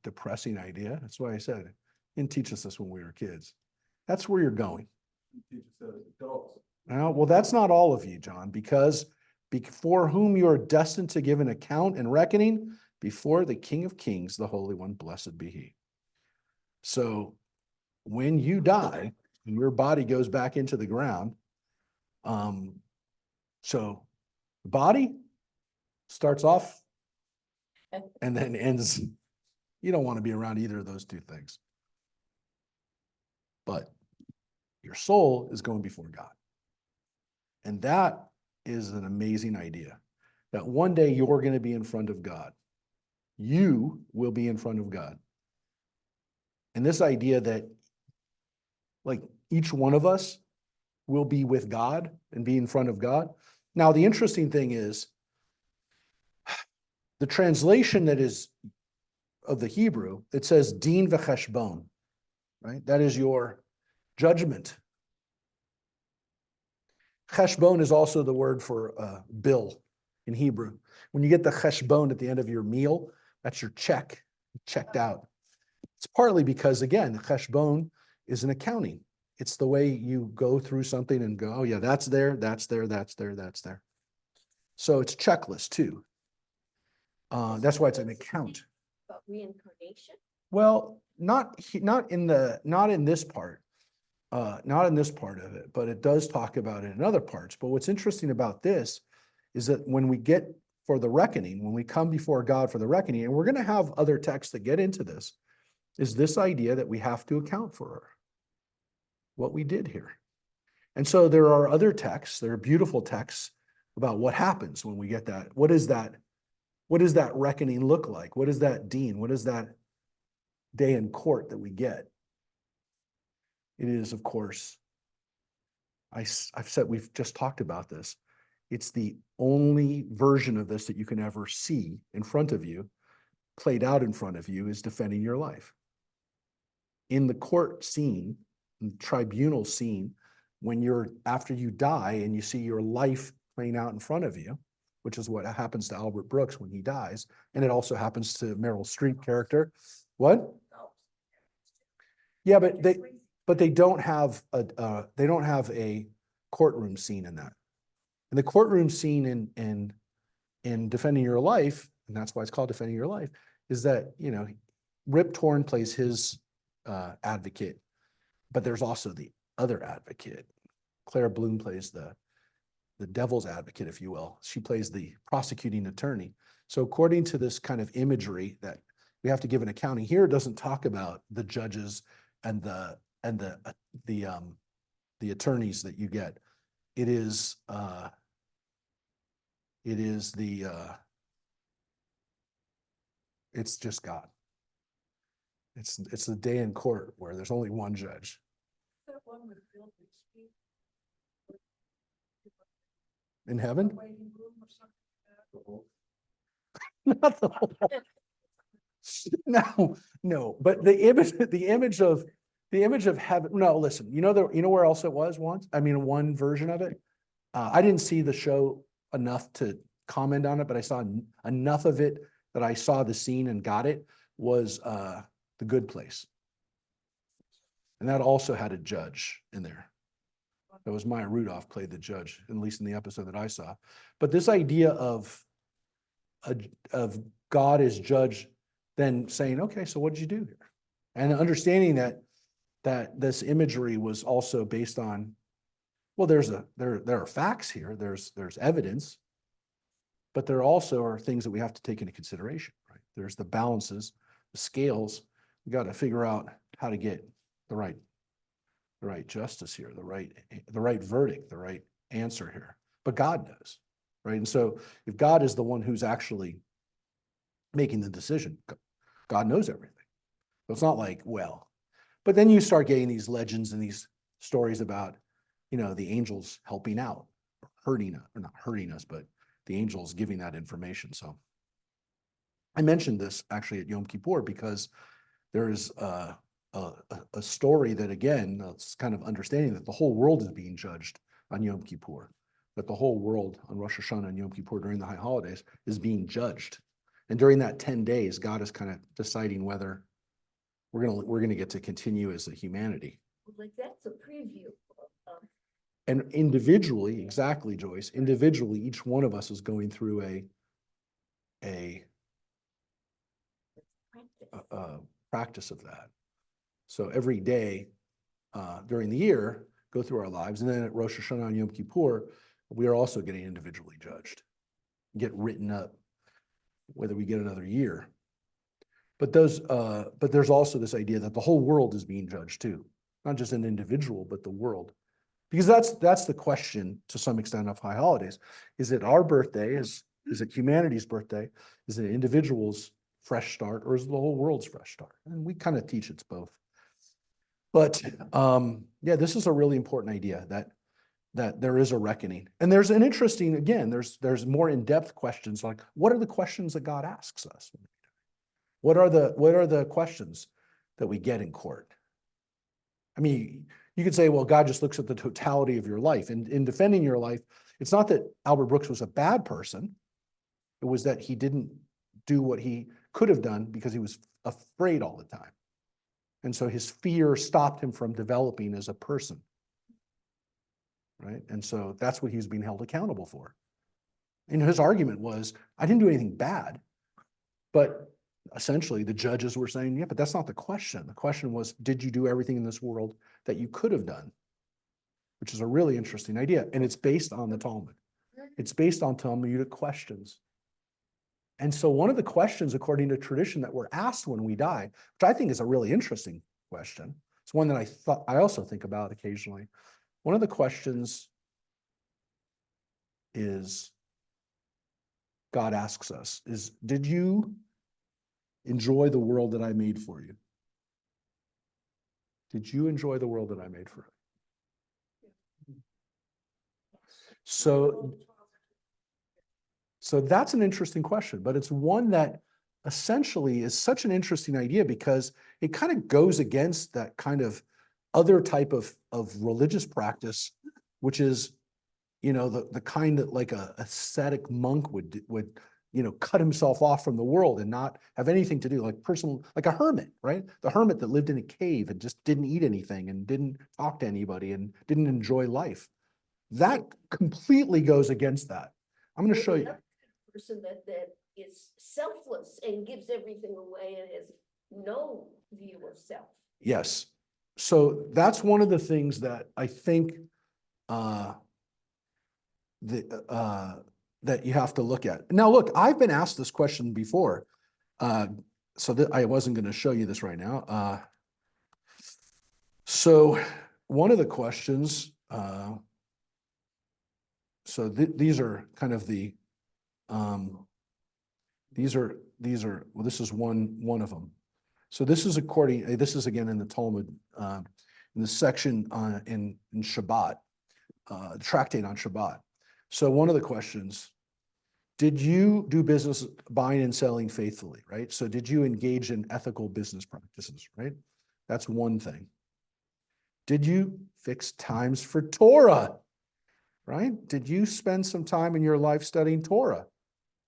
depressing idea. That's why I said it didn't teach us this when we were kids. That's where you're going. He teaches us as adults. Now, well, that's not all of you, John, because before whom you are destined to give an account and reckoning before the King of Kings, the Holy One, blessed be he. So when you die, your body goes back into the ground. So the body starts off and then ends. You don't want to be around either of those two things. But your soul is going before God. And that is an amazing idea, that one day you're going to be in front of God. You will be in front of God. And this idea that like each one of us will be with God and be in front of God. Now, the interesting thing is the translation that is of the Hebrew, it says din v'cheshbon, right? That is your judgment. Cheshbon is also the word for bill in Hebrew. When you get the cheshbon at the end of your meal, that's your check, checked out. It's partly because, again, cheshbon is an accounting. It's the way you go through something and go, oh yeah, that's there, that's there, that's there, that's there. So it's checklist too. That's why it's an account. About reincarnation? Well, not in this part. Not in this part of it, but it does talk about it in other parts. But what's interesting about this is that when we get for the reckoning, when we come before God for the reckoning, and we're going to have other texts that get into this, is this idea that we have to account for what we did here. And so there are other texts, there are beautiful texts about what happens when we get that. What is that? What does that reckoning look like? What is that din? What is that day in court that we get? It is, of course, I've said, we've just talked about this. It's the only version of this that you can ever see in front of you, played out in front of you, is defending your life. In the court scene, in the tribunal scene, when you're, after you die and you see your life playing out in front of you, which is what happens to Albert Brooks when he dies. And it also happens to Meryl Streep character. What? Yeah, but they don't have a courtroom scene in that. And the courtroom scene in defending your life and that's why it's called Defending Your Life, is that, you know, Rip Torn plays his advocate, but there's also the other advocate. Claire Bloom plays the devil's advocate, if you will. She plays the prosecuting attorney. So according to this kind of imagery that we have to give an accounting here, it doesn't talk about the judges and the attorneys that you get. It is it's just God. It's the day in court where there's only one judge. That one with Bill Bixby, In heaven? waiting room or something like that. Not the whole. No, but the image of heaven, no, listen, you know where else it was once? I mean, one version of it. I didn't see the show enough to comment on it, but I saw enough of it that I saw the scene and got it, was The Good Place. And that also had a judge in there. That was Maya Rudolph played the judge, at least in the episode that I saw. But this idea of God as judge, then saying, okay, so what did you do here? And understanding that this imagery was also based on, well, there are facts here, there's evidence, but there also are things that we have to take into consideration, right? There's the balances, the scales. We got to figure out how to get the right justice here, the right verdict, the right answer here. But God knows, right? And so if God is the one who's actually making the decision, God knows everything. So it's not like, well, but then you start getting these legends and these stories about, you know, the angels helping out, or not hurting us, but the angels giving that information. So I mentioned this actually at Yom Kippur because there is a story that, again, it's kind of understanding that the whole world is being judged on Yom Kippur, that the whole world on Rosh Hashanah and Yom Kippur during the high holidays is being judged. And during that 10 days, God is kind of deciding whether we're gonna get to continue as a humanity. Like that's a preview of And individually, exactly, Joyce, individually, each one of us is going through a practice of that. So every day during the year, go through our lives. And then at Rosh Hashanah and Yom Kippur, we are also getting individually judged, get written up, whether we get another year. But there's also this idea that the whole world is being judged too, not just an individual, but the world. Because that's the question to some extent of high holidays. Is it our birthday? Is it humanity's birthday? Is it individuals' fresh start, or is it the whole world's fresh start? And we kind of teach it's both. But yeah, this is a really important idea that there is a reckoning. And there's an interesting, again, there's more in-depth questions like, what are the questions that God asks us? What are the questions that we get in court? I mean, you could say, well, God just looks at the totality of your life. And in defending your life, it's not that Albert Brooks was a bad person. It was that he didn't do what he could have done because he was afraid all the time. And so his fear stopped him from developing as a person. Right? And so that's what he was being held accountable for. And his argument was, I didn't do anything bad. But essentially the judges were saying, yeah, but that's not the question. The question was, did you do everything in this world that you could have done? Which is a really interesting idea. And it's based on the Talmud. It's based on Talmudic questions. And so one of the questions, according to tradition, that we're asked when we die, which I think is a really interesting question. It's one that I also think about occasionally. One of the questions is, God asks us, is, did you enjoy the world that I made for you? Did you enjoy the world that I made for you? So that's an interesting question, but it's one that essentially is such an interesting idea because it kind of goes against that kind of other type of religious practice, which is, you know, the kind that like a ascetic monk would, you know, cut himself off from the world and not have anything to do, like a hermit, right? The hermit that lived in a cave and just didn't eat anything and didn't talk to anybody and didn't enjoy life. That completely goes against that. I'm going to show you. person that is selfless and gives everything away and has no view of self. Yes. So that's one of the things that I think that you have to look at. Now, look, I've been asked this question before. So that I wasn't going to show you this right now. So one of the questions, these are kind of the, well, this is one of them. So this is this is again in the Talmud, in the section in Shabbat, tractate on Shabbat. So one of the questions, did you do business buying and selling faithfully, right? So did you engage in ethical business practices, right? That's one thing. Did you fix times for Torah, right? Did you spend some time in your life studying Torah?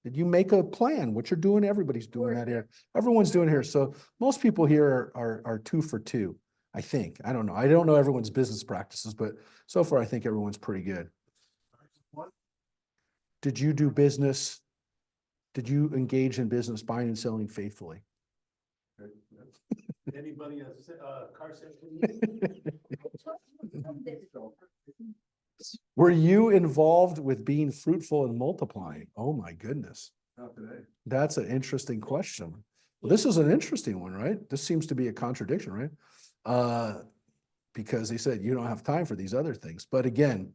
Did you make a plan? What you're doing, everybody's doing that here. Everyone's doing it here. So most people here are 2 for 2, I think. I don't know. I don't know everyone's business practices, but so far I think everyone's pretty good. Did you do business? Did you engage in business buying and selling faithfully? Anybody car Were you involved with being fruitful and multiplying? Oh my goodness. Not today. That's an interesting question. Well, this is an interesting one, right? This seems to be a contradiction, right? Because they said you don't have time for these other things. But again,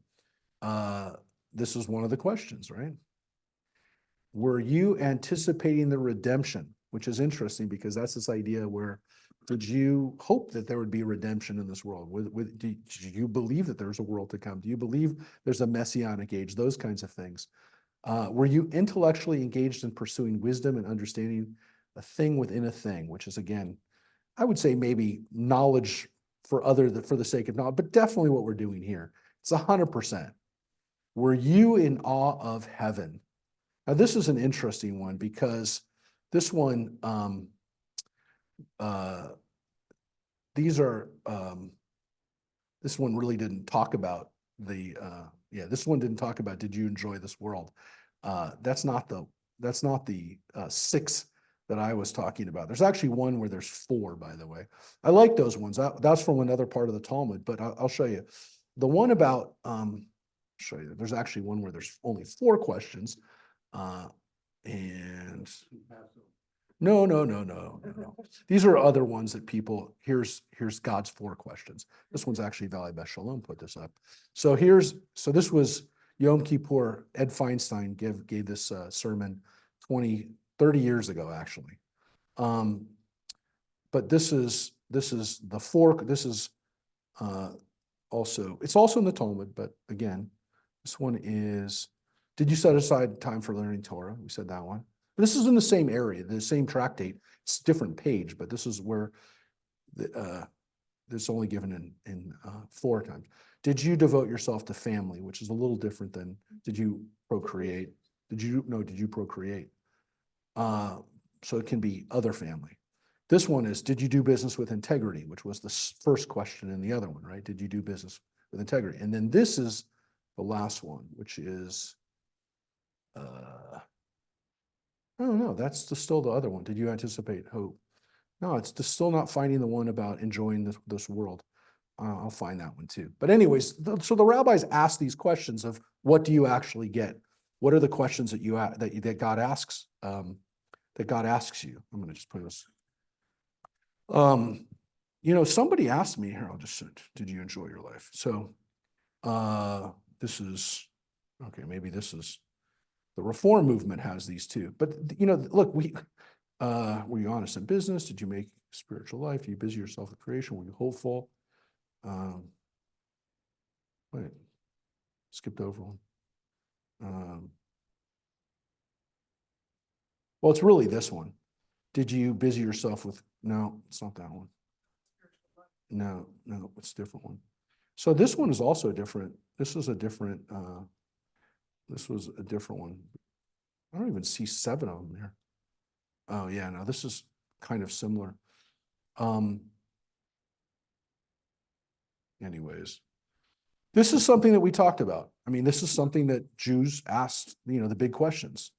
this is one of the questions, right? Were you anticipating the redemption? Which is interesting because that's this idea where did you hope that there would be redemption in this world? Do you believe that there's a world to come? Do you believe there's a messianic age? Those kinds of things. Were you intellectually engaged in pursuing wisdom and understanding a thing within a thing, which is, again, I would say maybe knowledge for the sake of knowledge, but definitely what we're doing here. It's 100%. Were you in awe of heaven? Now, this is an interesting one because this one, this one really didn't talk about this one didn't talk about, did you enjoy this world? That's not the 6 that I was talking about. There's actually one where there's 4, by the way. I like those ones. That's from another part of the Talmud, but I'll show you. The one about, show you, there's actually one where there's only 4 questions. And no. These are other ones that people, here's God's 4 questions. This one's actually Valley Beth Shalom put this up. So this was Yom Kippur. Ed Feinstein gave this sermon 30 years ago, actually. But this is the 4, this is it's also in the Talmud, but again, this one is, did you set aside time for learning Torah? We said that one. But this is in the same area, the same tractate. It's a different page, but this is where this only given in 4 times. Did you devote yourself to family, which is a little different than did you procreate? Did you procreate? So it can be other family. This one is, did you do business with integrity, which was the first question in the other one, right? Did you do business with integrity? And then this is the last one, which is, I don't know, that's still the other one. Did you anticipate hope? No, it's still not finding the one about enjoying this world. I'll find that one too. But anyways, so the rabbis ask these questions of what do you actually get? What are the questions that that God asks? That God asks you. I'm going to just put this. Somebody asked me here. I'll just say, did you enjoy your life? So, this is okay. Maybe this is the Reform movement has these too. But look, were you honest in business? Did you make spiritual life? Did you busy yourself with creation? Were you hopeful? Wait, skipped over one. Well, it's really this one. Did you busy yourself with, no, it's not that one. No, it's a different one. So this one is also different. This was a different one. I don't even see 7 of them here. Oh yeah, no, this is kind of similar. Anyways, this is something that we talked about. I mean, this is something that Jews asked, the big questions,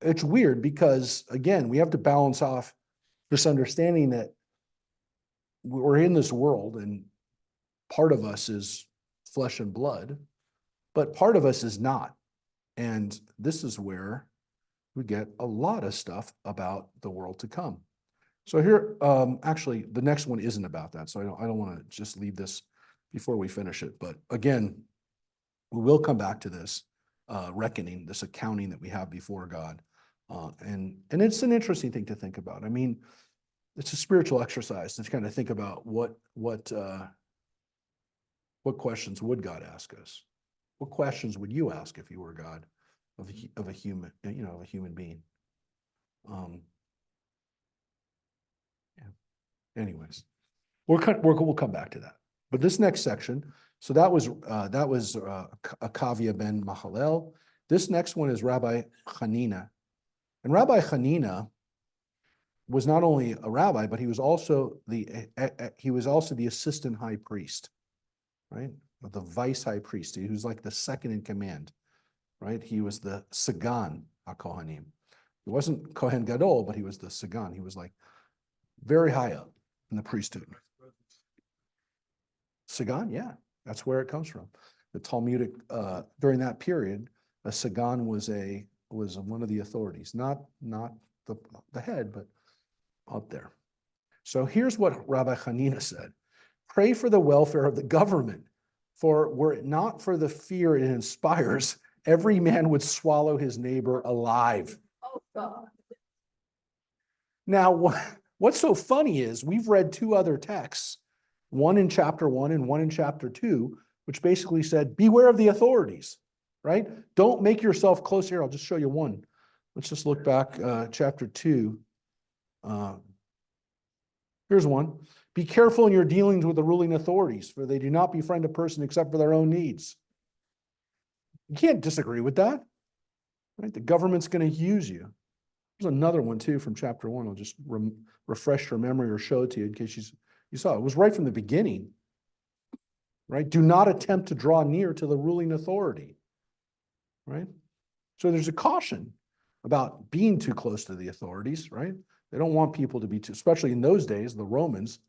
It's weird because, again, we have to balance off this understanding that we're in this world and part of us is flesh and blood, but part of us is not. And this is where we get a lot of stuff about the world to come. So here, actually, the next one isn't about that. So I don't want to just leave this before we finish it. But again, we will come back to this reckoning, this accounting that we have before God. And it's an interesting thing to think about. I mean, it's a spiritual exercise to kind of think about what questions would God ask us? What questions would you ask if you were God of a human, of a human being? Yeah. Anyways, we'll come back to that. But this next section, so that was Akavia ben Mahalel. This next one is Rabbi Hanina, and Rabbi Hanina was not only a rabbi, but he was also the assistant high priest, right? Or the vice high priest. He was like the second in command, right? He was the Sagan HaKohanim. He wasn't Kohen Gadol, but he was the Sagan. He was like very high up in the priesthood. Sagan, yeah, that's where it comes from. The Talmudic, during that period, a Sagan was one of the authorities, not the head, but up there. So here's what Rabbi Hanina said: pray for the welfare of the government, for were it not for the fear it inspires, every man would swallow his neighbor alive. Oh, God. Now, what's so funny is we've read two other texts, one in chapter 1 and one in chapter 2, which basically said, beware of the authorities, right? Don't make yourself close here. I'll just show you one. Let's just look back, chapter 2. Here's one. Be careful in your dealings with the ruling authorities, for they do not befriend a person except for their own needs. You can't disagree with that, right? The government's going to use you. There's another one too from chapter 1. I'll just refresh your memory or show it to you in case you saw it. It was right from the beginning, right? Do not attempt to draw near to the ruling authority, right? So there's a caution about being too close to the authorities, right? They don't want people to be too, especially in those days, the Romans,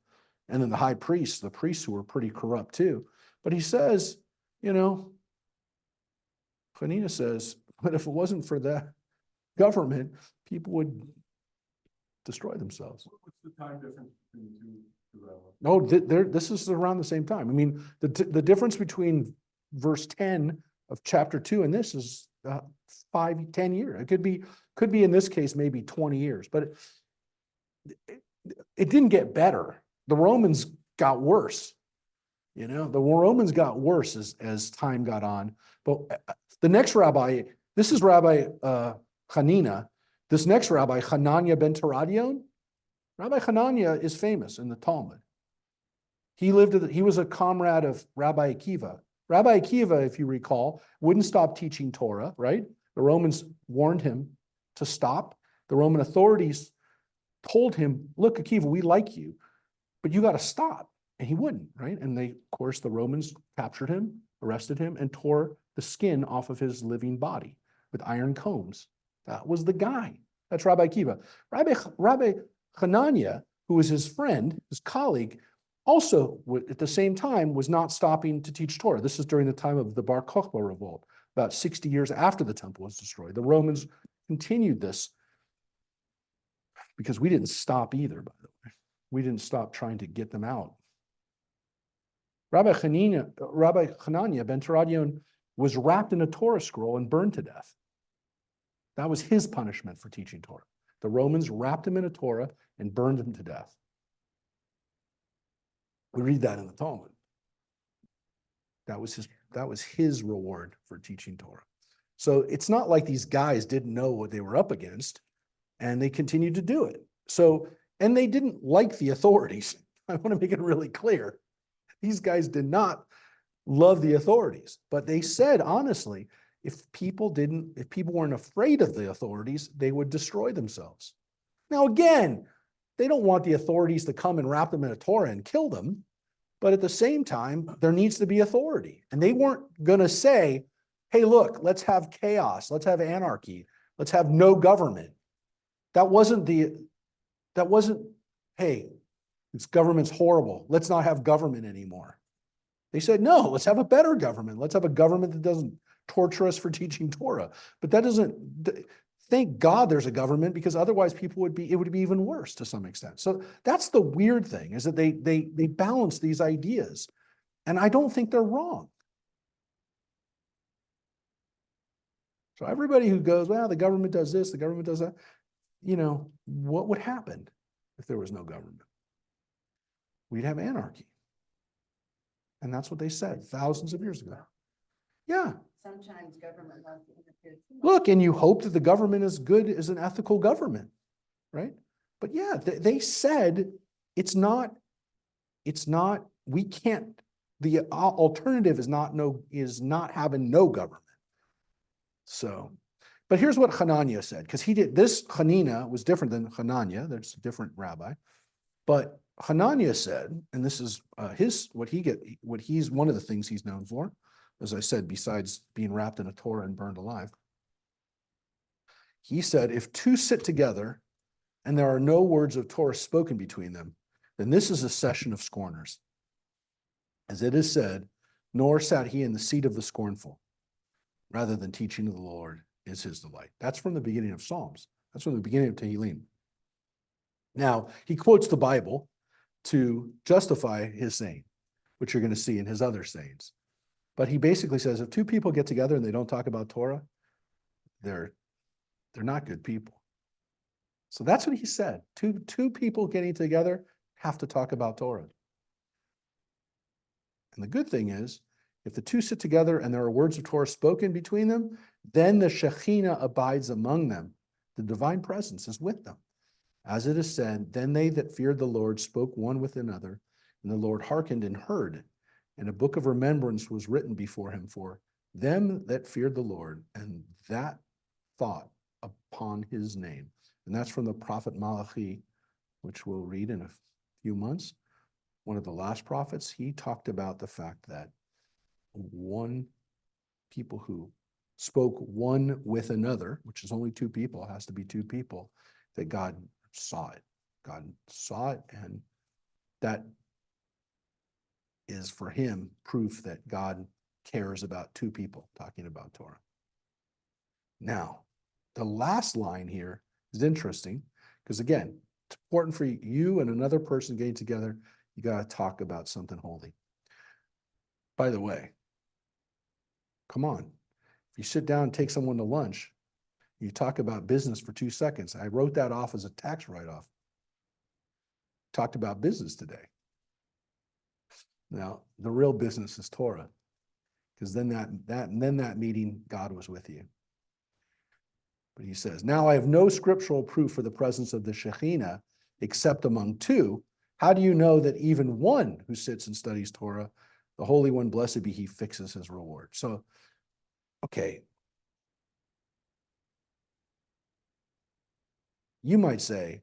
and then the high priests, the priests who were pretty corrupt too. But he says, Hanina says, but if it wasn't for that government, people would destroy themselves. What's the time difference between the two? No, this is around the same time. I mean, the difference between verse 10 of chapter 2 and this is 5-10 years. It could be in this case maybe 20 years, but it didn't get better. The Romans got worse. The Romans got worse as time got on. But the next rabbi, this is Rabbi Hanina. This next rabbi, Hananiah ben Teradion. Rabbi Hananiah is famous in the Talmud. He was a comrade of Rabbi Akiva. Rabbi Akiva, if you recall, wouldn't stop teaching Torah, right? The Romans warned him to stop. The Roman authorities told him, look, Akiva, we like you, but you got to stop. And he wouldn't, right? And of course, the Romans captured him, arrested him, and tore the skin off of his living body with iron combs. That was the guy. That's Rabbi Akiva. Rabbi Hananiah, who was his friend, his colleague, also at the same time was not stopping to teach Torah. This is during the time of the Bar Kokhba revolt, about 60 years after the temple was destroyed. The Romans continued this because we didn't stop either, by the way. We didn't stop trying to get them out. Rabbi Hananiah ben Teradion was wrapped in a Torah scroll and burned to death. That was his punishment for teaching Torah. The Romans wrapped him in a Torah and burned him to death. We read that in the Talmud. That was his reward for teaching Torah. So it's not like these guys didn't know what they were up against, and they continued to do it. So, and they didn't like the authorities. I want to make it really clear. These guys did not love the authorities, but they said, honestly, if people weren't afraid of the authorities, they would destroy themselves. Now, again, they don't want the authorities to come and wrap them in a Torah and kill them. But at the same time, there needs to be authority. And they weren't going to say, hey, look, let's have chaos, let's have anarchy, let's have no government. That wasn't, hey, this government's horrible, let's not have government anymore. They said, no, let's have a better government. Let's have a government that doesn't torture us for teaching Torah. But that doesn't, thank God there's a government, because otherwise it would be even worse to some extent. So that's the weird thing, is that they balance these ideas. And I don't think they're wrong. So everybody who goes, well, the government does this, the government does that, what would happen if there was no government? We'd have anarchy. And that's what they said thousands of years ago. Yeah. Sometimes government wants to interfere too much. Look, and you hope that the government is good, as an ethical government, right? But yeah, they said we can't, the alternative is not having no government. So, but here's what Hananiah said, because this Hanina was different than Hananiah. There's a different rabbi. But Hananiah said, and this is what he's one of the things he's known for, as I said, besides being wrapped in a Torah and burned alive. He said, if two sit together and there are no words of Torah spoken between them, then this is a session of scorners. As it is said, nor sat he in the seat of the scornful, rather than teaching of the Lord is his delight. That's from the beginning of Psalms. That's from the beginning of Tehillim. Now, he quotes the Bible to justify his saying, which you're going to see in his other sayings. But he basically says, if two people get together and they don't talk about Torah, they're not good people. So that's what he said. Two people getting together have to talk about Torah. And the good thing is, if the two sit together and there are words of Torah spoken between them, then the Shekhinah abides among them. The divine presence is with them. As it is said, then they that feared the Lord spoke one with another, and the Lord hearkened and heard. And a book of remembrance was written before him for them that feared the Lord, and that thought upon his name. And that's from the prophet Malachi, which we'll read in a few months. One of the last prophets, he talked about the fact that people who spoke one with another, which is only two people, has to be two people, that God saw it. God saw it, and that is for him proof that God cares about two people talking about Torah. Now, the last line here is interesting, because again, it's important for you and another person getting together, you got to talk about something holy. By the way, come on, if you sit down and take someone to lunch, you talk about business for 2 seconds. I wrote that off as a tax write-off. Talked about business today. Now, the real business is Torah, because then that meeting, God was with you. But he says, now I have no scriptural proof for the presence of the Shekhinah except among two. How do you know that even one who sits and studies Torah, the Holy One, blessed be he, fixes his reward? So, okay. You might say,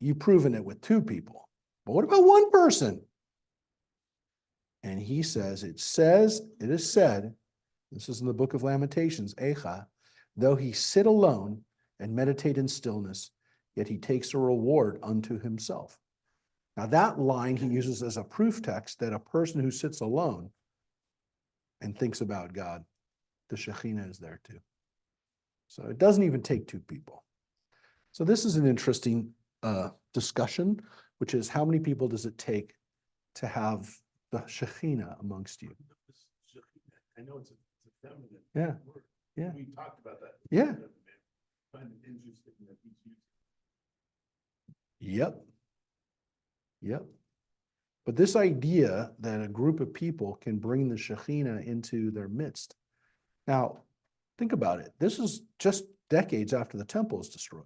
you've proven it with two people, but what about one person? And he says, it is said, this is in the book of Lamentations, Echa, though he sit alone and meditate in stillness, yet he takes a reward unto himself. Now that line he uses as a proof text that a person who sits alone and thinks about God, the Shekhinah is there too. So it doesn't even take two people. So this is an interesting discussion, which is how many people does it take to have the Shekhinah amongst you? I know it's a feminine Yeah. word. Yeah. We talked about that. Yeah. I find it interesting that he's using. Yep. But this idea that a group of people can bring the Shekhinah into their midst. Now, think about it. This is just decades after the temple is destroyed.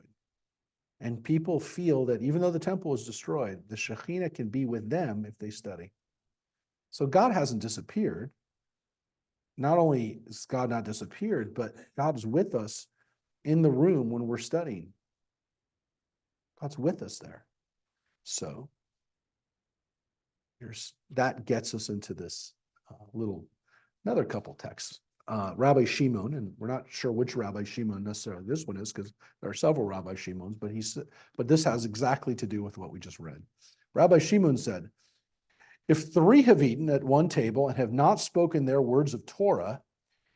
And people feel that even though the temple is destroyed, the Shekhinah can be with them if they study. So God hasn't disappeared. Not only is God not disappeared, but God's with us in the room when we're studying. God's with us there. So that gets us into this another couple texts Rabbi Shimon, and we're not sure which Rabbi Shimon necessarily this one is, because there are several Rabbi Shimons, but this has exactly to do with what we just read. Rabbi Shimon said, if three have eaten at one table and have not spoken their words of Torah,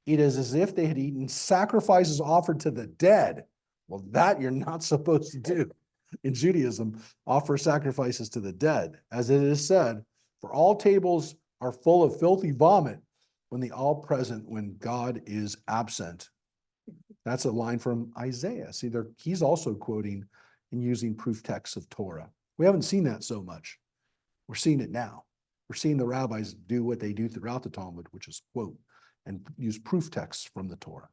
it is as if they had eaten sacrifices offered to the dead. Well, that you're not supposed to do. In Judaism, offer sacrifices to the dead. As it is said, for all tables are full of filthy vomit when the all present, when God is absent. That's a line from Isaiah. See, he's also quoting and using proof texts of Torah. We haven't seen that so much. We're seeing it now. We're seeing the rabbis do what they do throughout the Talmud, which is quote and use proof texts from the Torah.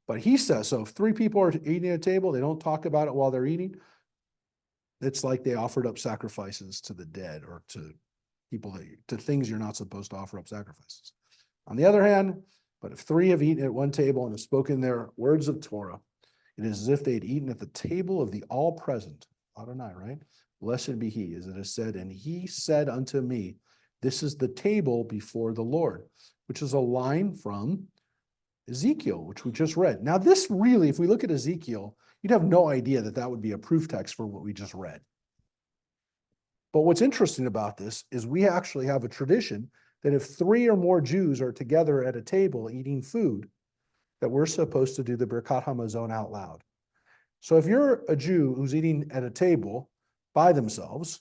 But he says, so if three people are eating at a table, they don't talk about it while they're eating. It's like they offered up sacrifices to the dead or to people, to things you're not supposed to offer up sacrifices. On the other hand, but if three have eaten at one table and have spoken their words of Torah, it is as if they had eaten at the table of the all present. Adonai, right? Blessed be he, as it is said, and he said unto me, this is the table before the Lord, which is a line from Ezekiel, which we just read. Now, this really, if we look at Ezekiel, you'd have no idea that that would be a proof text for what we just read. But what's interesting about this is we actually have a tradition that if three or more Jews are together at a table eating food, that we're supposed to do the Birkat Hamazon out loud. So if you're a Jew who's eating at a table by themselves,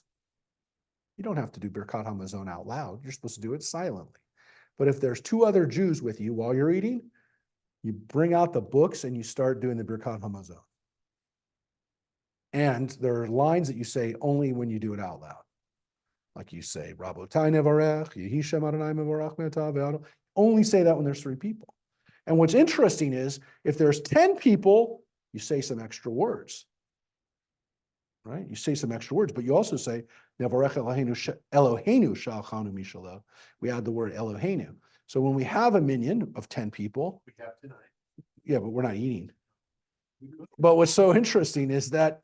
you don't have to do Birkat Hamazon out loud. You're supposed to do it silently. But if there's two other Jews with you while you're eating, you bring out the books and you start doing the Birkat Hamazon. And there are lines that you say only when you do it out loud. Like you say, Rabotai Nevarech, Yehi Shem Adonai Mevorach Me'ata Ve'ado. Only say that when there's three people. And what's interesting is if there's 10 people, you say some extra words. Right? You say some extra words, but you also say, Nevarech Eloheinu Shalchanu Mishalo. We add the word Eloheinu. So when we have a minyan of 10 people, We have tonight. yeah, but we're not eating. But what's so interesting is that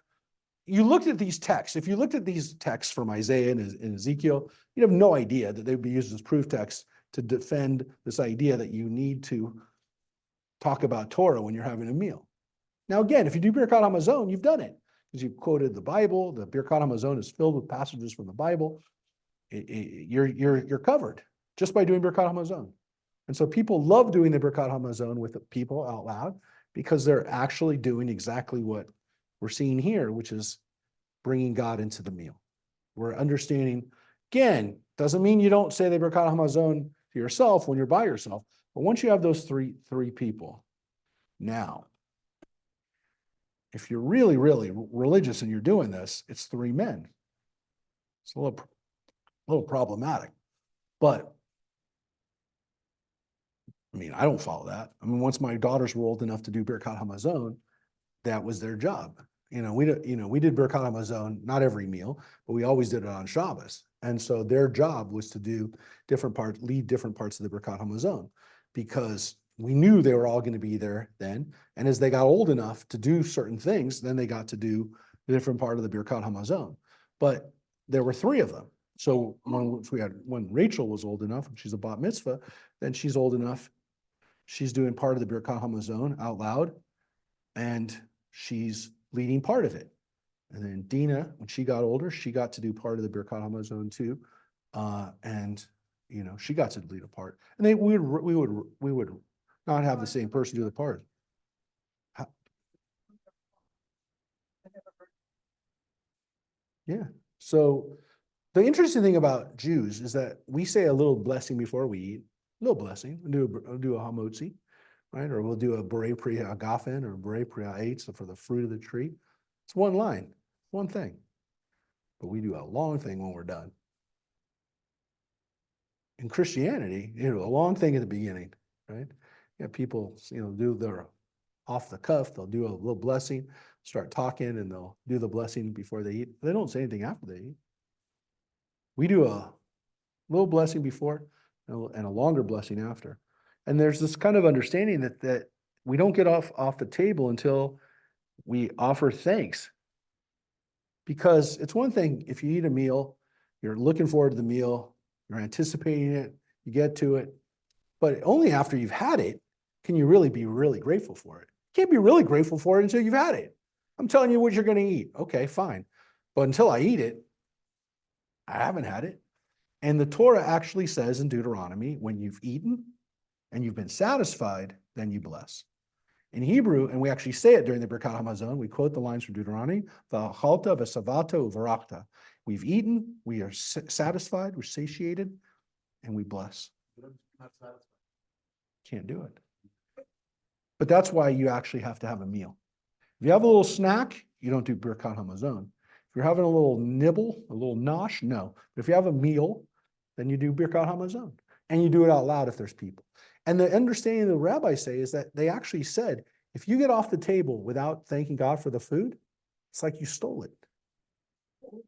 you looked at these texts. If you looked at these texts from Isaiah and Ezekiel, you'd have no idea that they would be used as proof texts to defend this idea that you need to talk about Torah when you're having a meal. Now, again, if you do Birkat Hamazon, you've done it because you've quoted the Bible. The Birkat Hamazon is filled with passages from the Bible. You're covered just by doing Birkat Hamazon. And so people love doing the Birkat Hamazon with the people out loud because they're actually doing exactly what we're seeing here, which is bringing God into the meal. We're understanding, again, doesn't mean you don't say the Birkat Hamazon to yourself when you're by yourself, but once you have those three people, now, if you're really, really religious and you're doing this, it's three men. It's a little problematic, but I mean, I don't follow that. I mean, once my daughters were old enough to do Birkat Hamazon, that was their job. We did Birkat Hamazon, not every meal, but we always did it on Shabbos. And so their job was to do lead different parts of the Birkat Hamazon, because we knew they were all going to be there then. And as they got old enough to do certain things, then they got to do a different part of the Birkat Hamazon. But there were three of them. So when Rachel was old enough, and she's a bat mitzvah, then she's old enough. She's doing part of the Birkat Hamazon out loud, and she's leading part of it. And then Dina, when she got older, she got to do part of the Birkat Hamazon too, and she got to lead a part. And we would not have the same person do the part. Yeah. So the interesting thing about Jews is that we say a little blessing before we eat, a little blessing. We'll do a hamotzi, right? Or we'll do a borei pri hagafen or borei pri ha'etz for the fruit of the tree. It's one line, one thing. But we do a long thing when we're done. In Christianity, a long thing at the beginning, right? Yeah, people, do their off the cuff. They'll do a little blessing, start talking, and they'll do the blessing before they eat. They don't say anything after they eat. We do a little blessing before and a longer blessing after. And there's this kind of understanding that we don't get off the table until we offer thanks. Because it's one thing if you eat a meal, you're looking forward to the meal, you're anticipating it, you get to it, but only after you've had it can you really be really grateful for it? Can't be really grateful for it until you've had it. I'm telling you what you're going to eat. Okay, fine. But until I eat it, I haven't had it. And the Torah actually says in Deuteronomy, when you've eaten and you've been satisfied, then you bless. In Hebrew, and we actually say it during the Birkat Hamazon, we quote the lines from Deuteronomy, V'achalta v'savata u'varakta. We've eaten, we are satisfied, we're satiated, and we bless. Not satisfied. Can't do it. But that's why you actually have to have a meal. If you have a little snack, you don't do Birkat Hamazon. If you're having a little nibble, a little nosh, no. But if you have a meal, then you do Birkat Hamazon. And you do it out loud if there's people. And the understanding the rabbis say is that they actually said, if you get off the table without thanking God for the food, it's like you stole it. You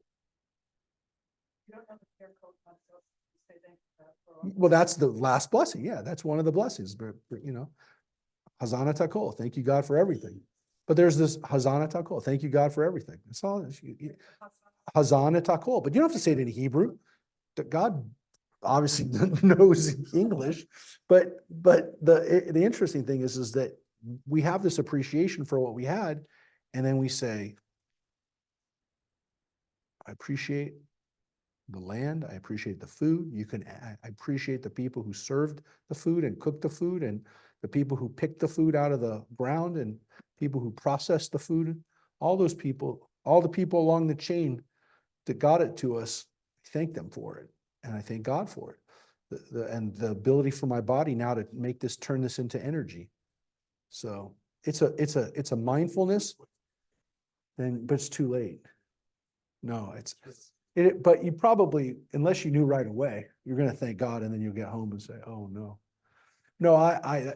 don't have a fair code myself, you say thank you for all. Well, that's the last blessing. Yeah, that's one of the blessings. But you know, Hazana Takol, thank you God for everything. But there's this Hazana Takol, thank you God for everything. That's all. Hazana Takol. But you don't have to say it in Hebrew. God obviously knows English, but the interesting thing is that we have this appreciation for what we had, and then we say, I appreciate the land, I appreciate the food. I appreciate the people who served the food and cooked the food, and the people who picked the food out of the ground, and people who processed the food. All those people, all the people along the chain that got it to us, I thank them for it. And I thank God for it. And the ability for my body now to make this, turn this into energy. So it's a mindfulness, but it's too late. No, but you probably, unless you knew right away, you're going to thank God, and then you'll get home and say, oh no. No, I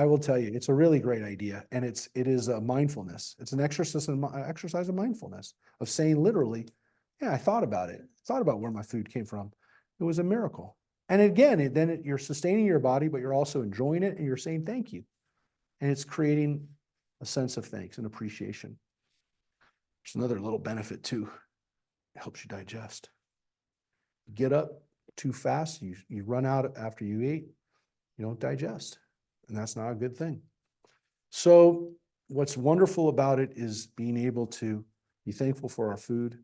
will tell you, it's a really great idea. And it is a mindfulness. It's an exercise of mindfulness, of saying literally, yeah, I thought about it. Thought about where my food came from. It was a miracle. And again, you're sustaining your body, but you're also enjoying it, and you're saying thank you. And it's creating a sense of thanks and appreciation. There's another little benefit too. It helps you digest. Get up too fast, you run out after you eat, you don't digest. And that's not a good thing. So what's wonderful about it is being able to be thankful for our food.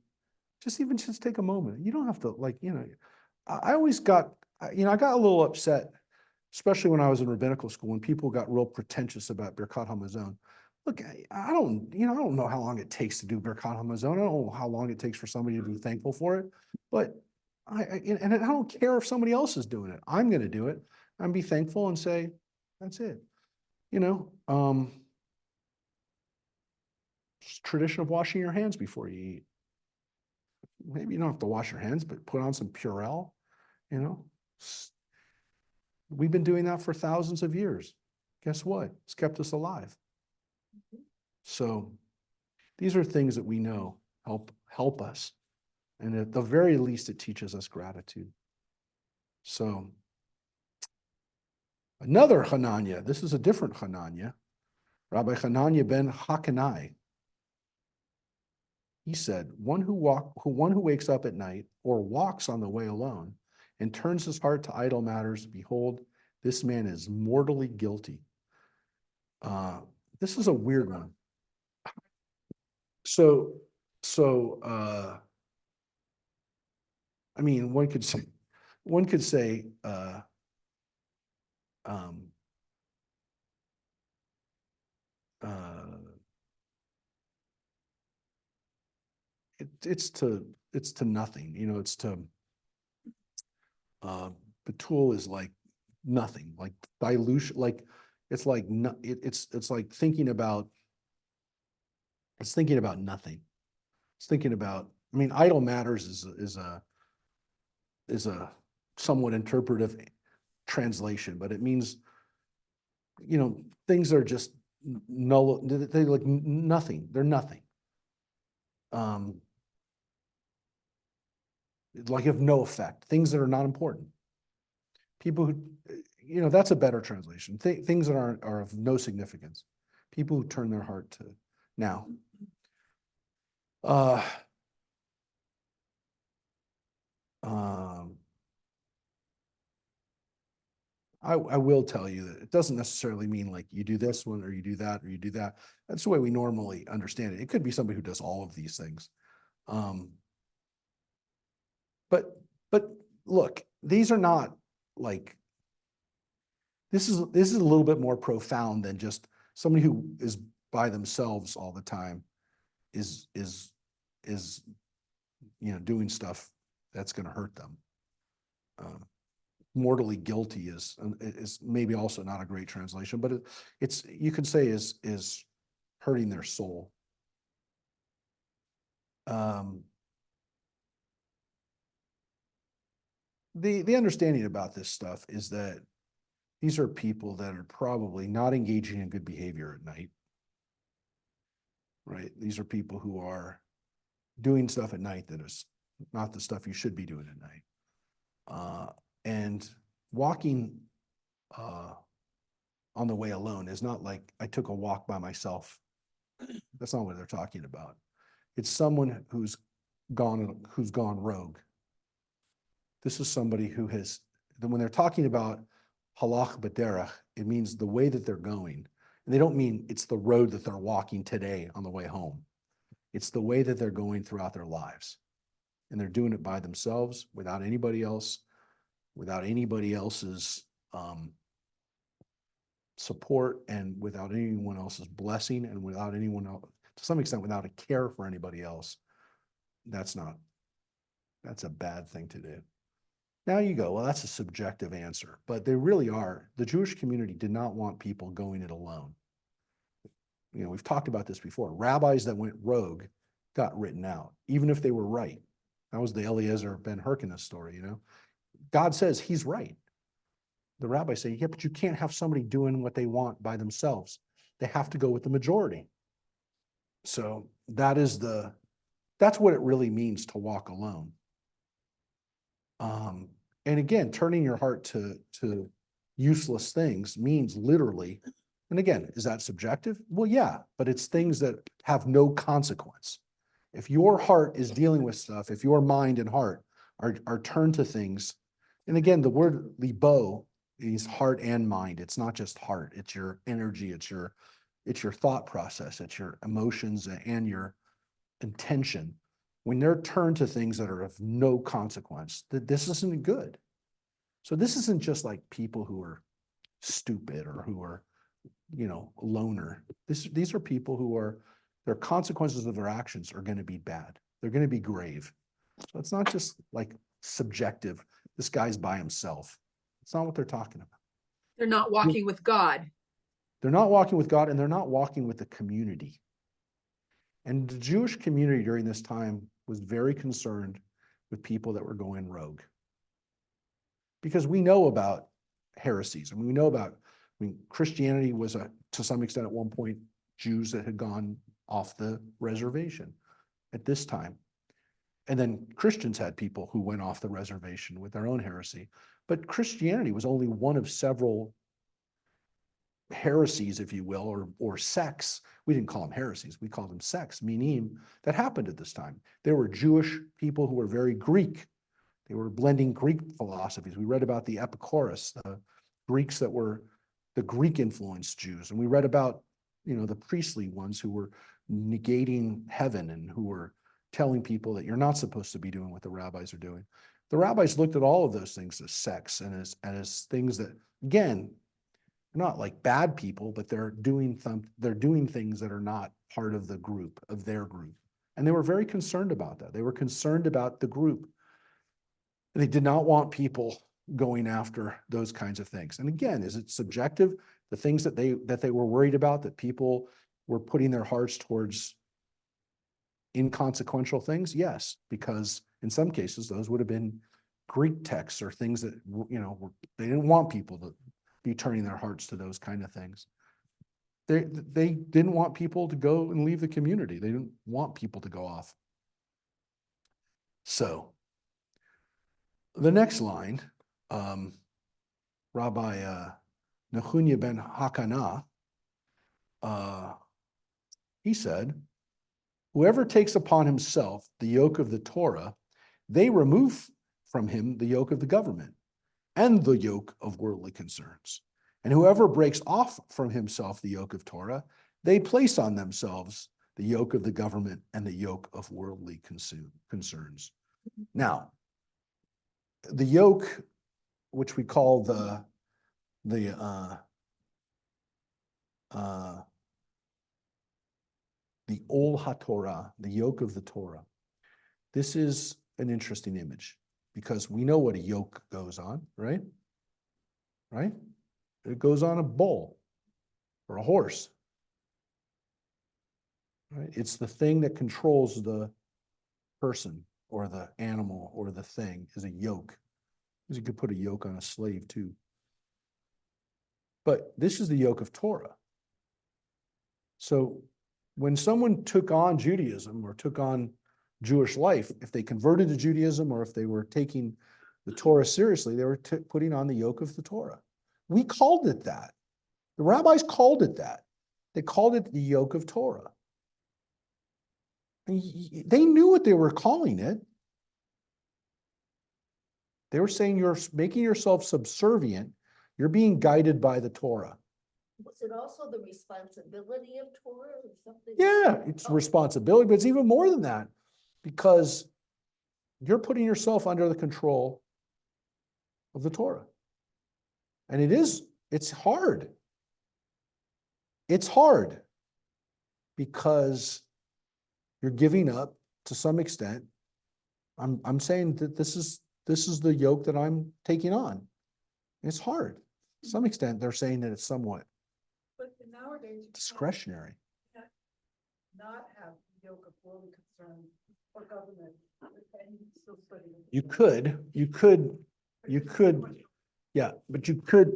Just take a moment. You don't have to, I always got, I got a little upset, especially when I was in rabbinical school, when people got real pretentious about Birkat Hamazon. Look, I don't know how long it takes to do Birkat Hamazon. I don't know how long it takes for somebody to be thankful for it, but I don't care if somebody else is doing it. I'm going to do it and be thankful and say, that's it. Tradition of washing your hands before you eat. Maybe you don't have to wash your hands, but put on some Purell, We've been doing that for thousands of years. Guess what? It's kept us alive. So these are things that we know help us. And at the very least, it teaches us gratitude. So another Hananya, this is a different Hananya, Rabbi Hananya ben Hakanai. He said, one who wakes up at night or walks on the way alone and turns his heart to idle matters, behold, this man is mortally guilty. This is a weird one. So I mean, one could say it's to nothing, it's to Betul is like nothing, like dilution, like it's like it's like thinking about nothing. It's thinking about, I mean, idle matters is a somewhat interpretive translation, but it means, things are just null, they like nothing. They're nothing. Like have no effect, things that are not important. People who, that's a better translation. Things that are of no significance. People who turn their heart to now. I will tell you that it doesn't necessarily mean like you do this one or you do that or you do that. That's the way we normally understand it. It could be somebody who does all of these things. But look, these are not like, this is a little bit more profound than just somebody who is by themselves all the time is doing stuff that's going to hurt them. Mortally guilty is maybe also not a great translation, but it's you could say is hurting their soul. The understanding about this stuff is that these are people that are probably not engaging in good behavior at night, right? These are people who are doing stuff at night that is not the stuff you should be doing at night. And walking on the way alone is not like I took a walk by myself. That's not what they're talking about. It's someone who's gone rogue. This is somebody who has, when they're talking about halach b'derech, it means the way that they're going. And they don't mean it's the road that they're walking today on the way home. It's the way that they're going throughout their lives. And they're doing it by themselves, without anybody else, without anybody else's support, and without anyone else's blessing, and without anyone else, to some extent, without a care for anybody else. That's a bad thing to do. Now you go, well, that's a subjective answer, but they really are. The Jewish community did not want people going it alone. We've talked about this before. Rabbis that went rogue got written out, even if they were right. That was the Eliezer ben Hyrcanus story, God says he's right. The rabbis say, yeah, but you can't have somebody doing what they want by themselves. They have to go with the majority. So that's what it really means to walk alone. And again, turning your heart to useless things means literally, and again, is that subjective? Well, yeah, but it's things that have no consequence. If your heart is dealing with stuff, if your mind and heart are turned to things, and again, the word libo is heart and mind. It's not just heart, it's your energy, it's your thought process, it's your emotions and your intention. When they're turned to things that are of no consequence, this isn't good. So this isn't just like people who are stupid or who are, loner. These are people who are, their consequences of their actions are going to be bad. They're going to be grave. So it's not just like subjective. This guy's by himself. It's not what they're talking about. They're not walking with God. They're not walking with God, and they're not walking with the community. And the Jewish community during this time was very concerned with people that were going rogue. Because we know about heresies, and we know about, Christianity was to some extent at one point, Jews that had gone off the reservation at this time. And then Christians had people who went off the reservation with their own heresy. But Christianity was only one of several heresies, if you will, or sects. We didn't call them heresies, we called them sects, minim, that happened at this time. There were Jewish people who were very Greek. They were blending Greek philosophies. We read about the Epicurus, the Greeks that were the Greek influenced Jews. And we read about, the priestly ones who were negating heaven and who were telling people that you're not supposed to be doing what the rabbis are doing. The rabbis looked at all of those things as sects and as things that, again, not like bad people, but they're doing things that are not part of the group, of their group. And they were very concerned about that. They were concerned about the group. And they did not want people going after those kinds of things. And again, is it subjective? The things that they were worried about, that people were putting their hearts towards inconsequential things? Yes, because in some cases, those would have been Greek texts or things that, they didn't want people to be turning their hearts to those kind of things. They didn't want people to go and leave the community. They didn't want people to go off. So the next line, Rabbi Nehunya ben Hakana, he said, whoever takes upon himself the yoke of the Torah, they remove from him the yoke of the government. and the yoke of worldly concerns. And whoever breaks off from himself the yoke of Torah, they place on themselves the yoke of the government and the yoke of worldly concerns. Now, the yoke, which we call the Ol HaTorah, the yoke of the Torah. This is an interesting image because we know what a yoke goes on, right? Right? It goes on a bull or a horse. Right? It's the thing that controls the person or the animal or the thing is a yoke. Because you could put a yoke on a slave too. But this is the yoke of Torah. So when someone took on Judaism or took on Jewish life, if they converted to Judaism or if they were taking the Torah seriously, they were putting on the yoke of the Torah. We called it that. The rabbis called it that. They called it the yoke of Torah. And they knew what they were calling it. They were saying you're making yourself subservient. You're being guided by the Torah. Was it also the responsibility of Torah or something? Yeah, it's responsibility, but it's even more than that because you're putting yourself under the control of the Torah. And it's hard. It's hard because you're giving up to some extent. I'm saying that this is the yoke that I'm taking on. It's hard. To some extent, they're saying that it's somewhat But nowadays. you discretionary. can't Not have yoke of worldly concern or government. And still study it. You could, yeah, but you could,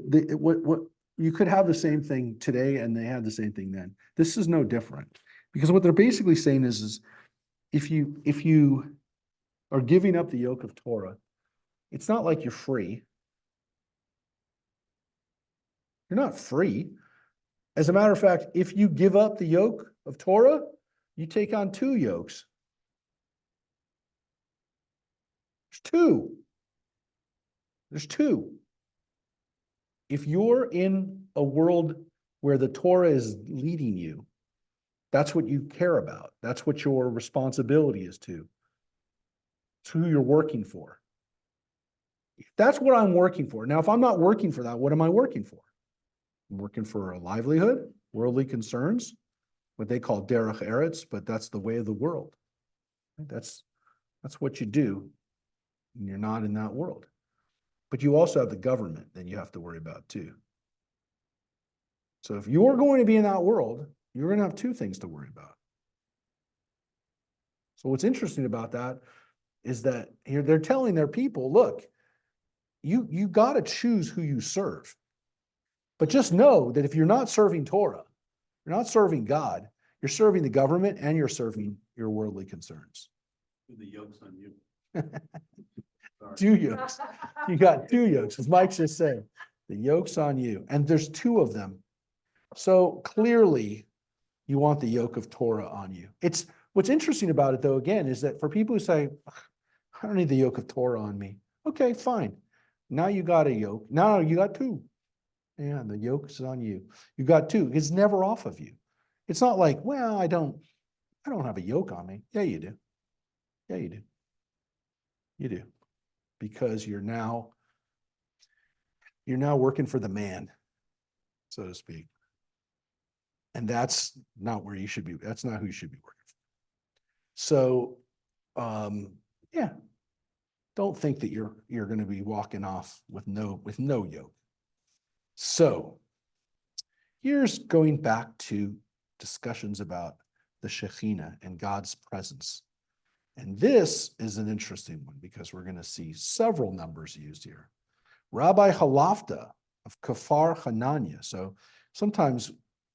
you could have the same thing today and they had the same thing then. This is no different. Because what they're basically saying is if you are giving up the yoke of Torah, it's not like you're free. You're not free. As a matter of fact, if you give up the yoke of Torah, you take on two yokes. There's two. If you're in a world where the Torah is leading you, that's what you care about. That's what your responsibility is to. It's who you're working for. That's what I'm working for. Now, if I'm not working for that, what am I working for? I'm working for a livelihood, worldly concerns, what they call derech eretz, but that's the way of the world. That's what you do when you're not in that world. But you also have the government that you have to worry about too. So if you're going to be in that world, you're going to have two things to worry about. So what's interesting about that is that here they're telling their people, look, you got to choose who you serve. But just know that if you're not serving Torah, you're not serving God, you're serving the government and you're serving your worldly concerns. The yoke's on you. Sorry. Two yokes. You got two yokes, as Mike just said. The yoke's on you. And there's two of them. So clearly, you want the yoke of Torah on you. It's what's interesting about it, though, again, is that for people who say, I don't need the yoke of Torah on me. Okay, fine. Now you got a yoke. Now you got two. Yeah, the yoke is on you. You got two. It's never off of you. It's not like, well, I don't have a yoke on me. Yeah, you do. Yeah, you do. You do. Because you're now working for the man, so to speak. And that's not where you should be. That's not who you should be working for. So, yeah, don't think that you're going to be walking off with no yoke. So here's going back to discussions about the Shekhinah and God's presence. And this is an interesting one because we're going to see several numbers used here. Rabbi Halafta of Kfar Hanania. So sometimes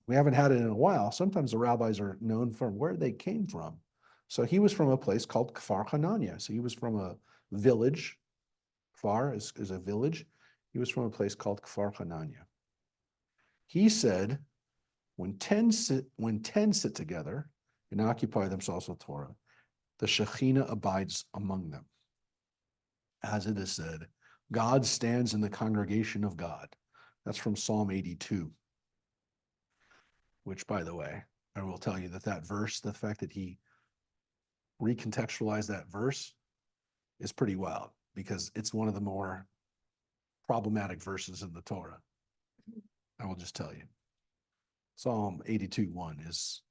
we haven't had it in a while. Sometimes the rabbis are known from where they came from. So he was from a place called Kfar Hanania. So he was from a village. Kfar is a village. He was from a place called Kfar Hanania. He said, when 10 sit together and occupy themselves with Torah, the Shekhinah abides among them. As it is said, God stands in the congregation of God. That's from Psalm 82. Which, by the way, I will tell you that that verse, the fact that he recontextualized that verse is pretty wild because it's one of the more problematic verses in the Torah. I will just tell you. Psalm 82:1 is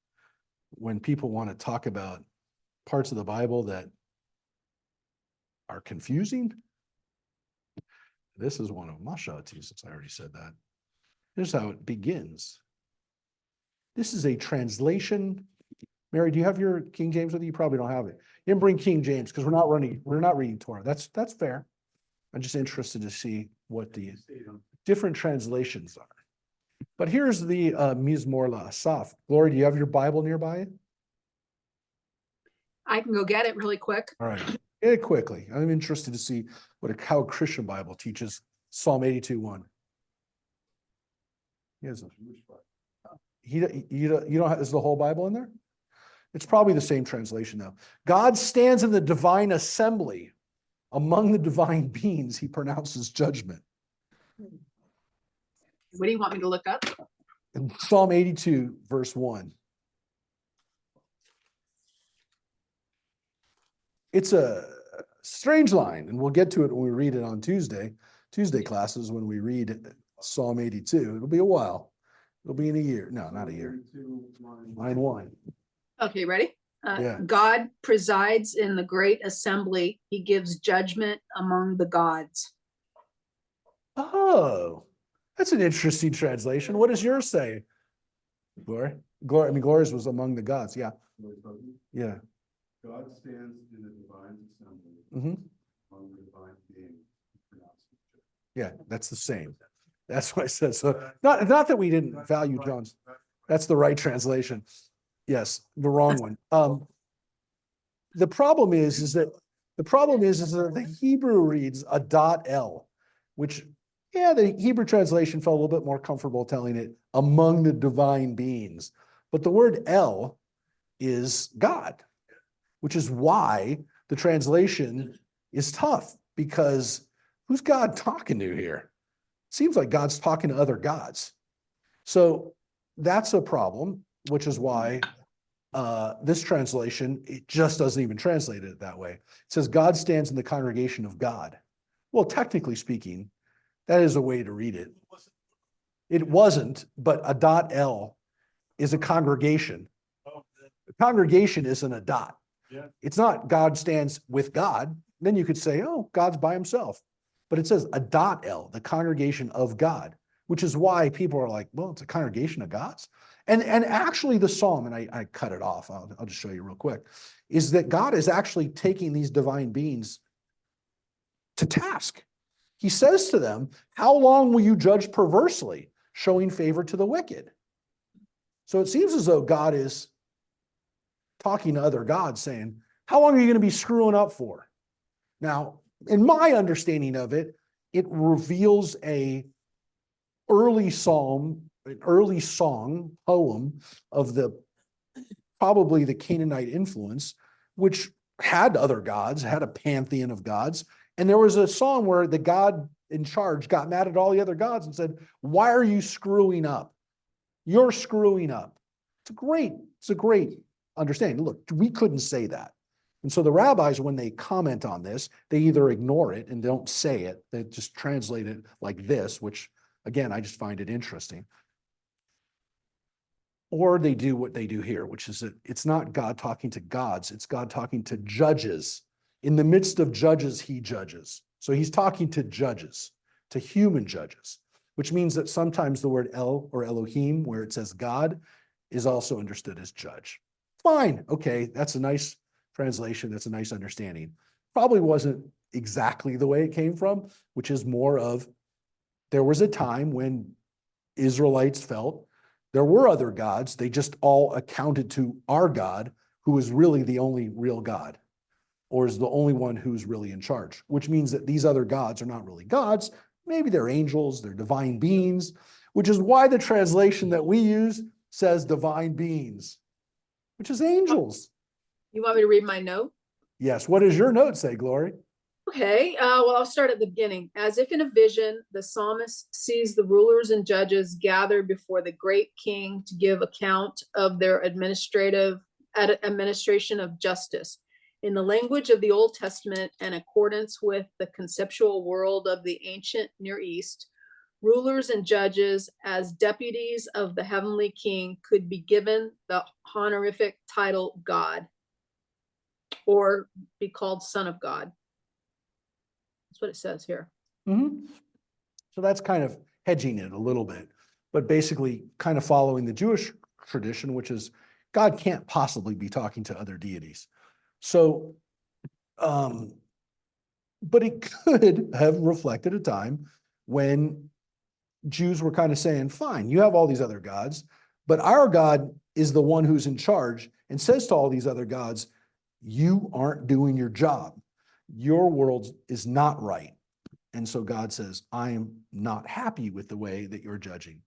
when people want to talk about parts of the Bible that are confusing. This is one of them. I'll show it to you since I already said that. Here's how it begins. This is a translation. Mary, do you have your King James with you? You probably don't have it. You didn't bring King James because we're not reading Torah. That's fair. I'm just interested to see what the different translations are. But here's the Mizmor LaAsaf. Glory, do you have your Bible nearby? I can go get it really quick. All right, get it quickly. I'm interested to see how a Christian Bible teaches Psalm 82:1. He has you don't have, is the whole Bible in there? It's probably the same translation though. God stands in the divine assembly. Among the divine beings, he pronounces judgment. What do you want me to look up? In Psalm 82, verse 1. It's a strange line, and we'll get to it when we read it on Tuesday classes, when we read Psalm 82. It'll be a while. It'll be in a year. No, not a year. Line 1. Okay, ready? Yeah. God presides in the great assembly. He gives judgment among the gods. Oh, that's an interesting translation. What does yours say? Gloria's was among the gods. Yeah. Yeah. God stands in the divine assembly Mhm. among the divine beings. Yeah, that's the same. That's what I said. So not that we didn't value John's. That's the right translation. Yes, the wrong one. The problem is that the Hebrew reads a dot L, which, yeah, the Hebrew translation felt a little bit more comfortable telling it among the divine beings. But the word L is God, which is why the translation is tough, because who's God talking to here? Seems like God's talking to other gods. So that's a problem, which is why this translation, it just doesn't even translate it that way. It says God stands in the congregation of God. Well, technically speaking, that is a way to read it. It wasn't, but a dot L is a congregation. A congregation isn't a dot. Yeah. It's not God stands with God. Then you could say, oh, God's by himself. But it says a dot L, the congregation of God, which is why people are like, well, it's a congregation of gods. And actually the psalm, and I cut it off, I'll just show you real quick, is that God is actually taking these divine beings to task. He says to them, how long will you judge perversely, showing favor to the wicked? So it seems as though God is talking to other gods saying, how long are you going to be screwing up for? Now, in my understanding of it, it reveals an early song, poem of probably the Canaanite influence, which had other gods, had a pantheon of gods. And there was a song where the God in charge got mad at all the other gods and said, why are you screwing up? You're screwing up. It's a great understanding. Look, we couldn't say that. And so the rabbis, when they comment on this, they either ignore it and don't say it. They just translate it like this, which, again, I just find it interesting. Or they do what they do here, which is that it's not God talking to gods, it's God talking to judges. In the midst of judges, he judges. So he's talking to judges, to human judges, which means that sometimes the word El or Elohim, where it says God, is also understood as judge. Fine, okay, that's a nice translation, that's a nice understanding. Probably wasn't exactly the way it came from, which is more of, there was a time when Israelites felt there were other gods, they just all accounted to our God, who is really the only real God, or is the only one who's really in charge, which means that these other gods are not really gods. Maybe they're angels, they're divine beings, which is why the translation that we use says divine beings, which is angels. You want me to read my note? Yes. What does your note say, Glory? Okay, well, I'll start at the beginning. As if in a vision, the psalmist sees the rulers and judges gathered before the great king to give account of their administration of justice. In the language of the Old Testament, in accordance with the conceptual world of the ancient Near East, rulers and judges, as deputies of the heavenly king, could be given the honorific title God, or be called Son of God. That's what it says here. Mhm. So that's kind of hedging it a little bit, but basically kind of following the Jewish tradition, which is God can't possibly be talking to other deities. So, but it could have reflected a time when Jews were kind of saying, fine, you have all these other gods, but our God is the one who's in charge and says to all these other gods, you aren't doing your job. Your world is not right. And so God says, I am not happy with the way that you're judging.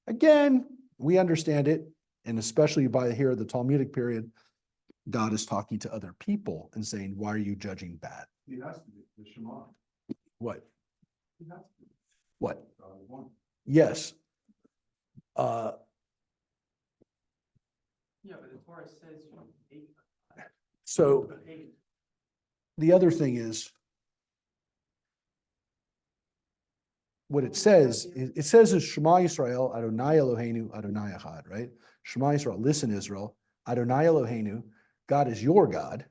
Again, we understand it, and especially by here at the Talmudic period, God is talking to other people and saying, why are you judging bad? He has to be the Shema. What? He has to be. What? God is one. Yes. Yeah, but as far as says. So the other thing is, what it says is Shema Yisrael, Adonai Eloheinu, Adonai Echad, right? Shema Yisrael, listen Israel, Adonai Eloheinu, God is your God,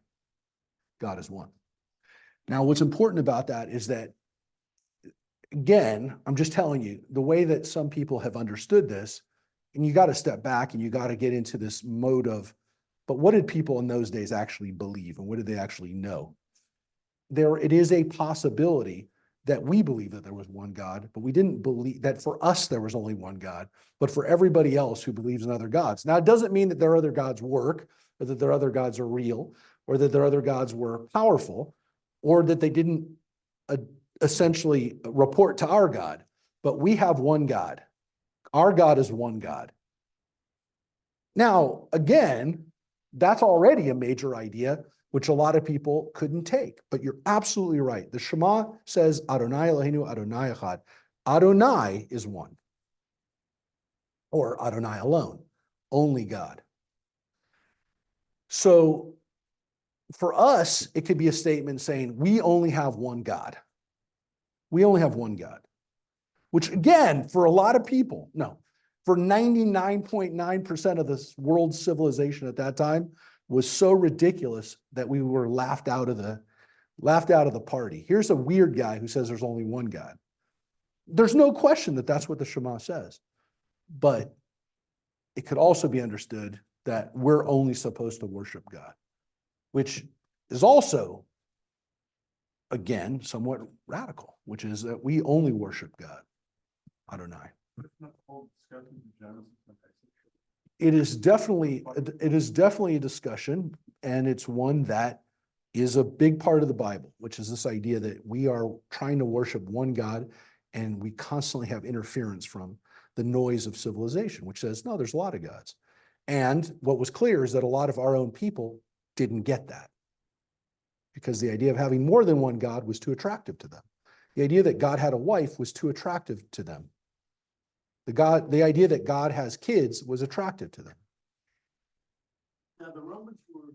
God is one. Now, what's important about that is that, again, I'm just telling you, the way that some people have understood this, and you got to step back and you got to get into this mode of, but what did people in those days actually believe and what did they actually know? It is a possibility that we believe that there was one God, but we didn't believe that for us there was only one God, but for everybody else who believes in other gods. Now, it doesn't mean that their other gods work, or that their other gods are real, or that their other gods were powerful, or that they didn't essentially report to our God, but we have one God. Our God is one God. Now, again, that's already a major idea, which a lot of people couldn't take, but you're absolutely right. The Shema says, Adonai Eloheinu, Adonai Echad. Adonai is one, or Adonai alone, only God. So for us, it could be a statement saying, we only have one God. We only have one God, which again, for a lot of people, no, for 99.9% of the world's civilization at that time was so ridiculous that we were laughed out of the party. Here's a weird guy who says there's only one God. There's no question that that's what the Shema says, but it could also be understood that we're only supposed to worship God, which is also, again, somewhat radical, which is that we only worship God, Adonai. But it's not the whole discussion in Genesis and Exodus. It is definitely a discussion, and it's one that is a big part of the Bible, which is this idea that we are trying to worship one God, and we constantly have interference from the noise of civilization, which says, no, there's a lot of gods. And what was clear is that a lot of our own people didn't get that, because the idea of having more than one God was too attractive to them. The idea that God had a wife was too attractive to them. The idea that God has kids was attractive to them. Now, the Romans were.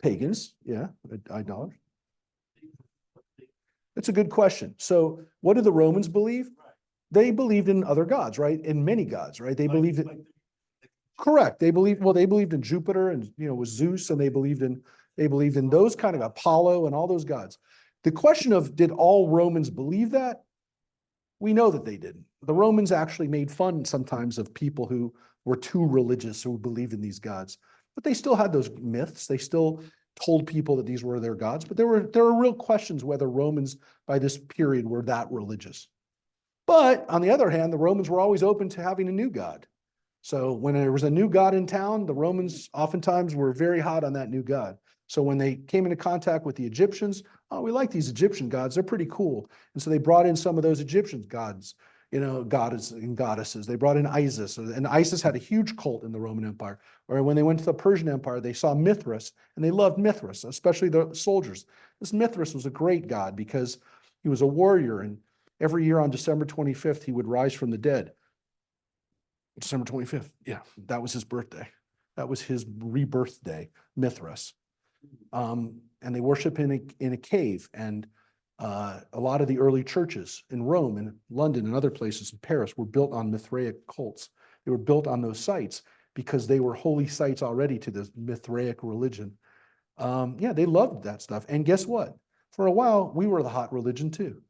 Pagans, yeah, idolaters. That's a good question. So what do the Romans believe? They believed in other gods, right? In many gods, right? They believed in, correct. They believed in Jupiter and, was Zeus, and they believed in those kind of Apollo and all those gods. The question of, did all Romans believe that? We know that they didn't. The Romans actually made fun sometimes of people who were too religious, who believed in these gods, but they still had those myths. They still told people that these were their gods, but there are real questions whether Romans by this period were that religious. But on the other hand, the Romans were always open to having a new god. So when there was a new god in town, the Romans oftentimes were very hot on that new god. So when they came into contact with the Egyptians, oh, we like these Egyptian gods, they're pretty cool. And so they brought in some of those Egyptian gods, goddesses and goddesses. They brought in Isis, and Isis had a huge cult in the Roman Empire. Or when they went to the Persian Empire, they saw Mithras, and they loved Mithras, especially the soldiers. This Mithras was a great god because he was a warrior, and every year on December 25th, he would rise from the dead. December 25th, yeah, that was his birthday. That was his rebirth day, Mithras. And they worship in a cave, and a lot of the early churches in Rome and London and other places in Paris were built on Mithraic cults. They were built on those sites because they were holy sites already to the Mithraic religion. Yeah, they loved that stuff. And guess what? For a while, we were the hot religion too.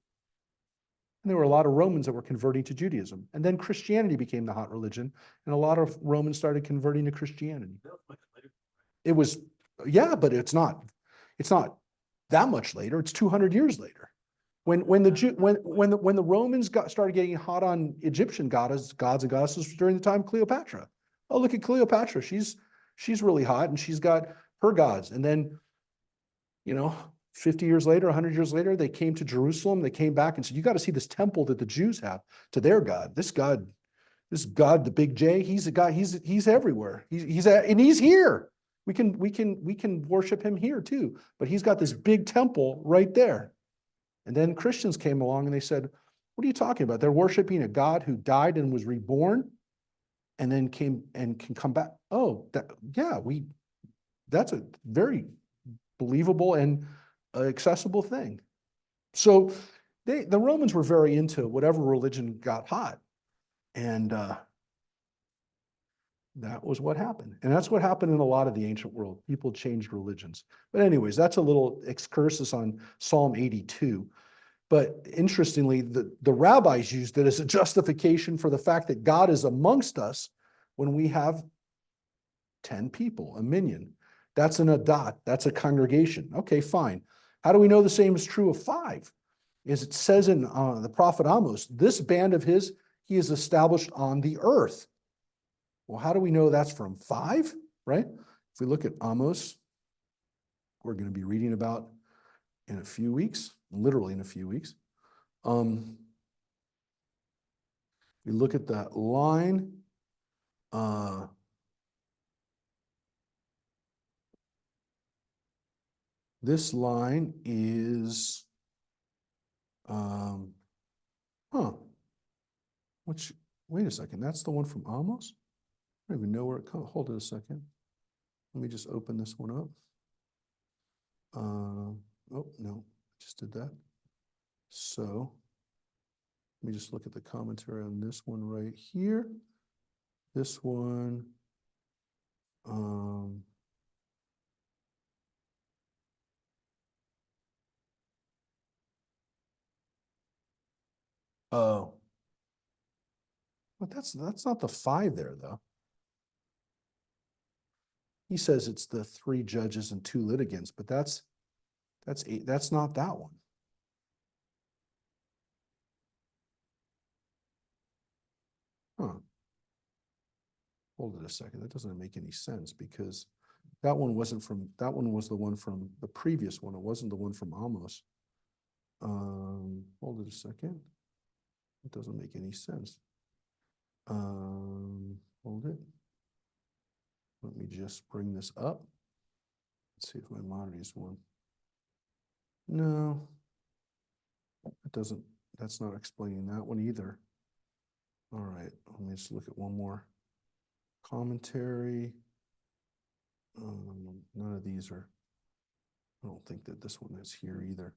And there were a lot of Romans that were converting to Judaism. And then Christianity became the hot religion, and a lot of Romans started converting to Christianity. It was, yeah, but it's not that much later. It's 200 years later. When the Romans started getting hot on Egyptian gods and goddesses during the time of Cleopatra. Oh, look at Cleopatra. She's really hot, and she's got her gods. And then, 50 years later, 100 years later, they came to Jerusalem. They came back and said, you got to see this temple that the Jews have to their God. This God, the big J, he's a God, he's everywhere. And he's here. We can worship him here too. But he's got this big temple right there. And then Christians came along and they said, what are you talking about? They're worshiping a God who died and was reborn and then came and can come back. Oh, that's a very believable and accessible thing. So the Romans were very into whatever religion got hot. And that was what happened. And that's what happened in a lot of the ancient world. People changed religions. But anyways, that's a little excursus on Psalm 82. But interestingly, the rabbis used it as a justification for the fact that God is amongst us when we have 10 people, a minyan. That's an adat, that's a congregation. Okay, fine. How do we know the same is true of 5? As it says in the prophet Amos, this band of his, he is established on the earth. Well, how do we know that's from 5, right? If we look at Amos, we're going to be reading about in a few weeks, literally in a few weeks. We look at that line. This line is, wait a second, that's the one from Amos? I don't even know where it comes. Hold it a second. Let me just open this one up. Oh, no, just did that. So let me just look at the commentary on this one right here. This one. Oh, but that's not the 5 there though. He says it's the 3 judges and 2 litigants, but that's 8. That's not that one. Huh. Hold it a second. That doesn't make any sense because that one was the one from the previous one. It wasn't the one from Amos. Hold it a second. It doesn't make any sense. Hold it. Let me just bring this up. Let's see if my monitor is one. No, it doesn't. That's not explaining that one either. All right, let me just look at one more commentary. None of these are. I don't think that this one is here either.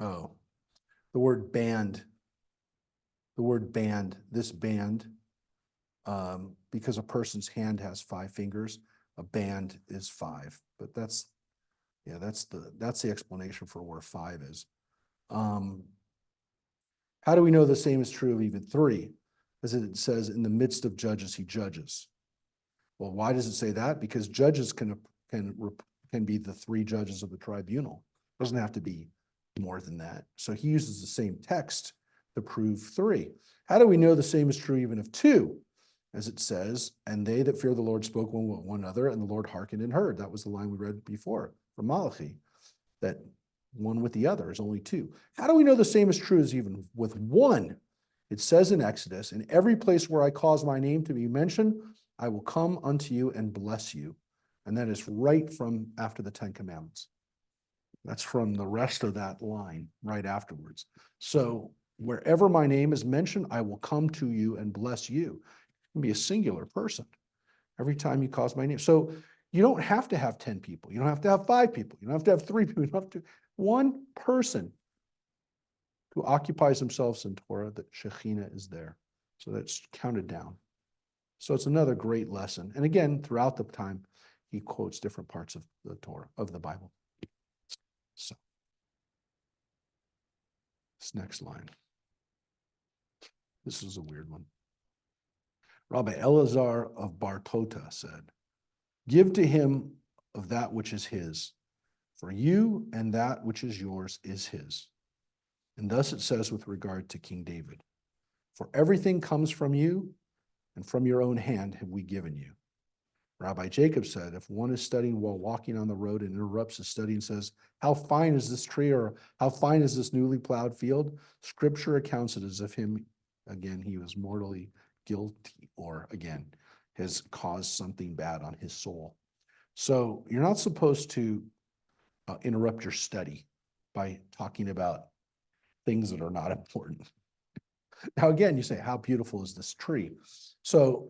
Oh, the word band. The word band, this band, because a person's hand has 5 fingers, a band is 5. But that's the explanation for where 5 is. How do we know the same is true of even 3? As it says, in the midst of judges, he judges. Well, why does it say that? Because judges can be the 3 judges of the tribunal. It doesn't have to be more than that. So he uses the same text to prove 3. How do we know the same is true even of 2? As it says, and they that fear the Lord spoke one with one another, and the Lord hearkened and heard. That was the line we read before from Malachi, that one with the other is only two. How do we know the same is true as even with one? It says in Exodus, in every place where I cause my name to be mentioned, I will come unto you and bless you. And that is right from after the Ten Commandments. That's from the rest of that line right afterwards. So wherever my name is mentioned, I will come to you and bless you. It can be a singular person every time you cause my name. So you don't have to have 10 people. You don't have to have 5 people. You don't have to have 3 people. You don't have to. One person who occupies themselves in Torah, that Shekhinah is there. So that's counted down. So it's another great lesson. And again, throughout the time, he quotes different parts of the Torah, of the Bible. So this next line. This is a weird one. Rabbi Elazar of Bartota said, give to him of that which is his, for you and that which is yours is his. And thus it says with regard to King David, for everything comes from you, and from your own hand have we given you. Rabbi Jacob said, if one is studying while walking on the road and interrupts his study and says, how fine is this tree, or how fine is this newly plowed field? Scripture accounts it as if him, again, he was mortally guilty, or again, has caused something bad on his soul. So you're not supposed to interrupt your study by talking about things that are not important. Now, again, you say, how beautiful is this tree? So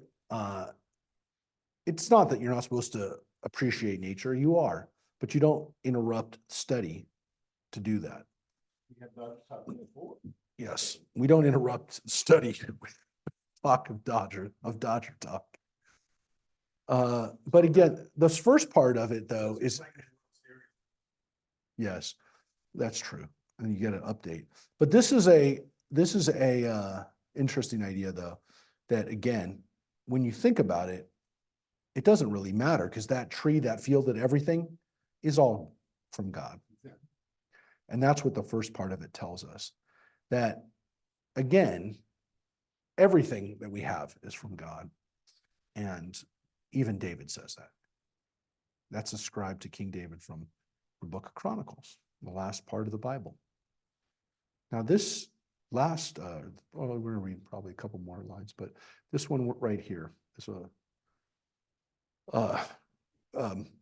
it's not that you're not supposed to appreciate nature. You are, but you don't interrupt study to do that. We had Dodger talk before. Yes, we don't interrupt study with talk of Dodger talk. But again, this first part of it though is, yes, that's true. And you get an update. But this is a interesting idea though, that again, when you think about it, it doesn't really matter because that tree, that field, that everything is all from God. And that's what the first part of it tells us. That again, everything that we have is from God. And even David says that. That's ascribed to King David from the book of Chronicles, the last part of the Bible. Now this last, we're going to read probably a couple more lines, but this one right here is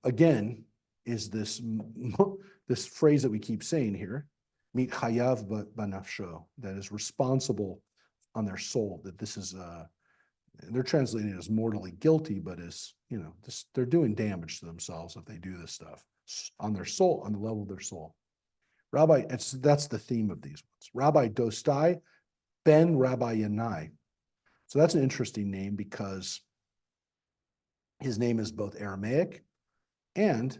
again, is this this phrase that we keep saying here, mit chayav banafsho, that is responsible on their soul, that this is, they're translating it as mortally guilty, but as, they're doing damage to themselves if they do this stuff on their soul, on the level of their soul. Rabbi, that's the theme of these ones. Rabbi Dostai ben Rabbi Yanai. So that's an interesting name because his name is both Aramaic and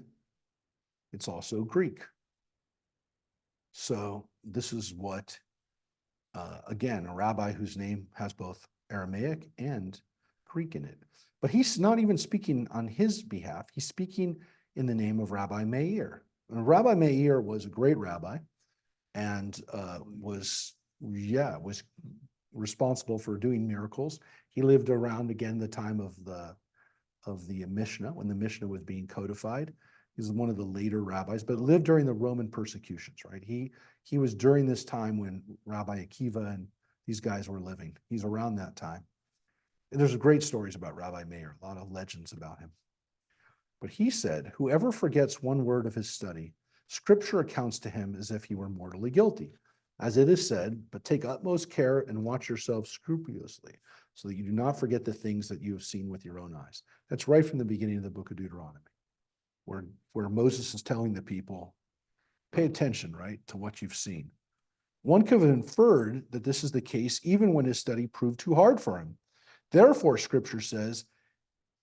it's also Greek. So this is what, again, a rabbi whose name has both Aramaic and Greek in it. But he's not even speaking on his behalf. He's speaking in the name of Rabbi Meir. And Rabbi Meir was a great rabbi and was responsible for doing miracles. He lived around, again, the time of the Mishnah, when the Mishnah was being codified. He's one of the later rabbis, but lived during the Roman persecutions, right? He was during this time when Rabbi Akiva and these guys were living. He's around that time. And there's great stories about Rabbi Meir, a lot of legends about him. But he said, whoever forgets one word of his study, Scripture accounts to him as if he were mortally guilty. As it is said, but take utmost care and watch yourselves scrupulously, so that you do not forget the things that you have seen with your own eyes. That's right from the beginning of the book of Deuteronomy, where Moses is telling the people, pay attention, right, to what you've seen. One could have inferred that this is the case even when his study proved too hard for him. Therefore, Scripture says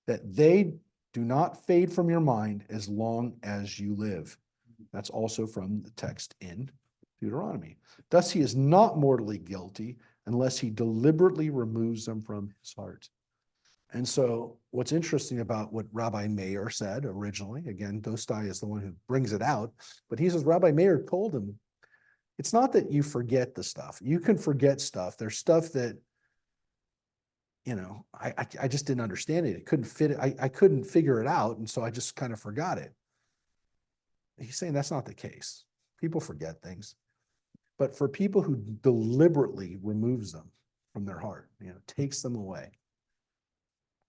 that they do not fade from your mind as long as you live. That's also from the text in Deuteronomy. Thus, he is not mortally guilty unless he deliberately removes them from his heart. And so what's interesting about what Rabbi Meir said originally, again, Dostai is the one who brings it out, but he says Rabbi Meir told him, it's not that you forget the stuff. You can forget stuff. There's stuff that, I just didn't understand it. It couldn't fit it. I couldn't figure it out. And so I just kind of forgot it. He's saying that's not the case. People forget things. But for people who deliberately removes them from their heart, takes them away,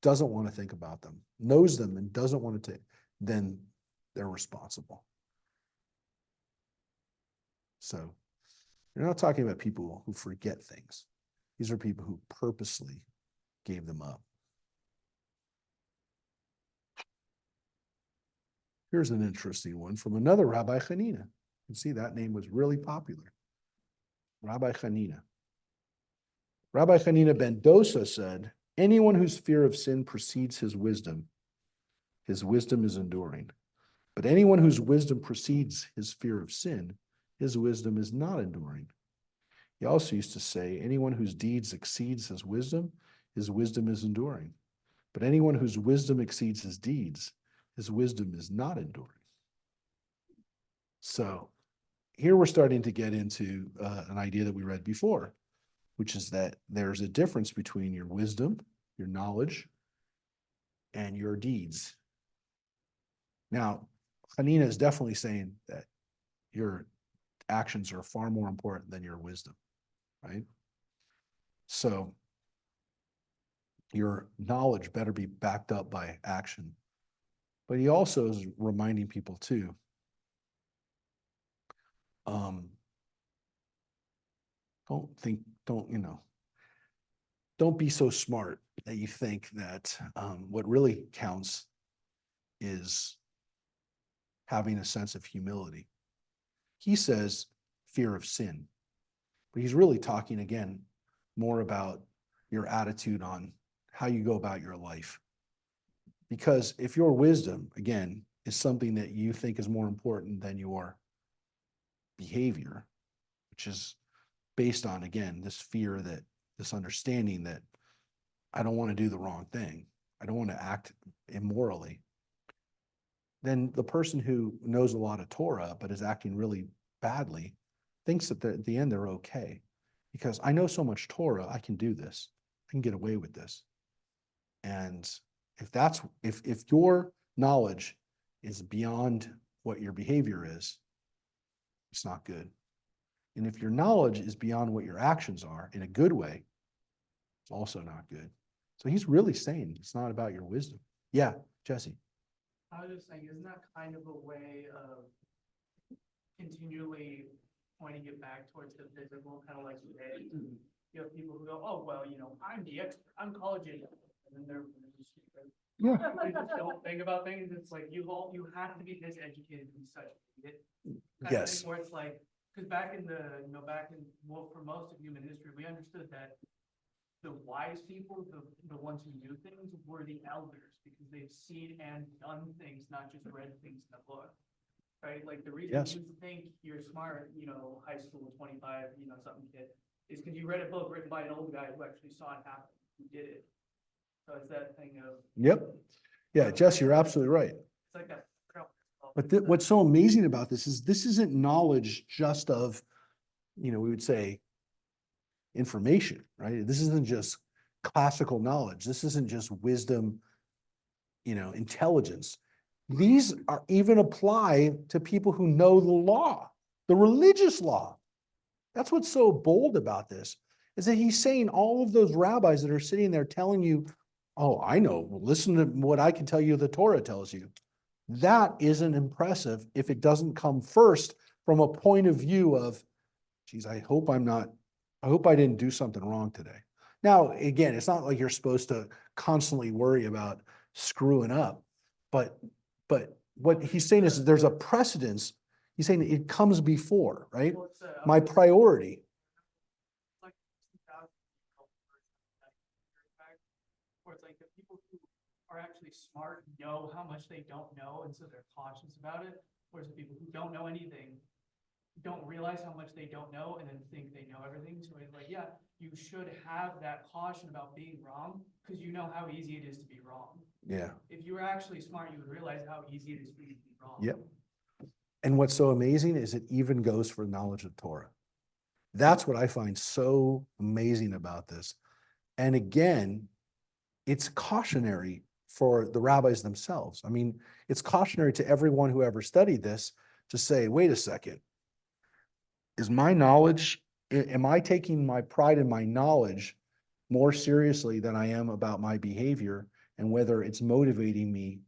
doesn't want to think about them, knows them and doesn't want to take, then they're responsible. So you're not talking about people who forget things. These are people who purposely gave them up. Here's an interesting one from another Rabbi Hanina. You can see that name was really popular. Rabbi Hanina. Rabbi Hanina ben Dosa said, anyone whose fear of sin precedes his wisdom is enduring. But anyone whose wisdom precedes his fear of sin, his wisdom is not enduring. He also used to say, anyone whose deeds exceeds his wisdom is enduring. But anyone whose wisdom exceeds his deeds, his wisdom is not enduring. So here we're starting to get into an idea that we read before, which is that there's a difference between your wisdom, your knowledge, and your deeds. Now, Hanina is definitely saying that your actions are far more important than your wisdom, right? So your knowledge better be backed up by action. But he also is reminding people too, don't be so smart that you think that what really counts is having a sense of humility. He says fear of sin, but he's really talking again more about your attitude on how you go about your life. Because if your wisdom, again, is something that you think is more important than your behavior, which is based on, again, this understanding that I don't want to do the wrong thing, I don't want to act immorally, then the person who knows a lot of Torah but is acting really badly thinks that at the end they're okay. Because I know so much Torah, I can do this. I can get away with this. And if your knowledge is beyond what your behavior is, it's not good. And if your knowledge is beyond what your actions are in a good way, it's also not good. So he's really saying it's not about your wisdom. Yeah, Jesse. I was just saying, isn't that kind of a way of continually pointing it back towards the physical, kind of like today? You have people who go, oh, well, I'm the expert, I'm college educated, and then they're just they just don't think about things. It's like you have to be this educated to be such an idiot. Yes. Where it's like, because well, for most of human history, we understood that the wise people, the ones who knew things, were the elders, because they've seen and done things, not just read things in a book. Right? Like the reason Yes. you think you're smart, high school, 25, something kid, is because you read a book written by an old guy who actually saw it happen, who did it. So it's that thing of. Yep. Yeah, Jess, you're absolutely right. It's like that. But what's so amazing about this isn't knowledge just of, we would say, information, right? This isn't just classical knowledge. This isn't just wisdom, intelligence. These are even apply to people who know the law, the religious law. That's what's so bold about this, is that he's saying all of those rabbis that are sitting there telling you, oh, I know, well, listen to what I can tell you the Torah tells you. That isn't impressive if it doesn't come first from a point of view of, geez, I hope I didn't do something wrong today. Now, again, it's not like you're supposed to constantly worry about screwing up, but what he's saying is there's a precedence. He's saying it comes before, right? Well, it's, My priority. like 2000 where it's like the people who are actually smart know how much they don't know, and so they're cautious about it, whereas the people who don't know anything don't realize how much they don't know and then think they know everything. So it's like, yeah, you should have that caution about being wrong, because you know how easy it is to be wrong. Yeah. If you were actually smart, you would realize how easy it is for you to be wrong. Yep. And what's so amazing is it even goes for knowledge of Torah. That's what I find so amazing about this. And again, it's cautionary for the rabbis themselves. I mean, it's cautionary to everyone who ever studied this to say, wait a second, is my knowledge, am I taking my pride in my knowledge more seriously than I am about my behavior and whether it's motivating me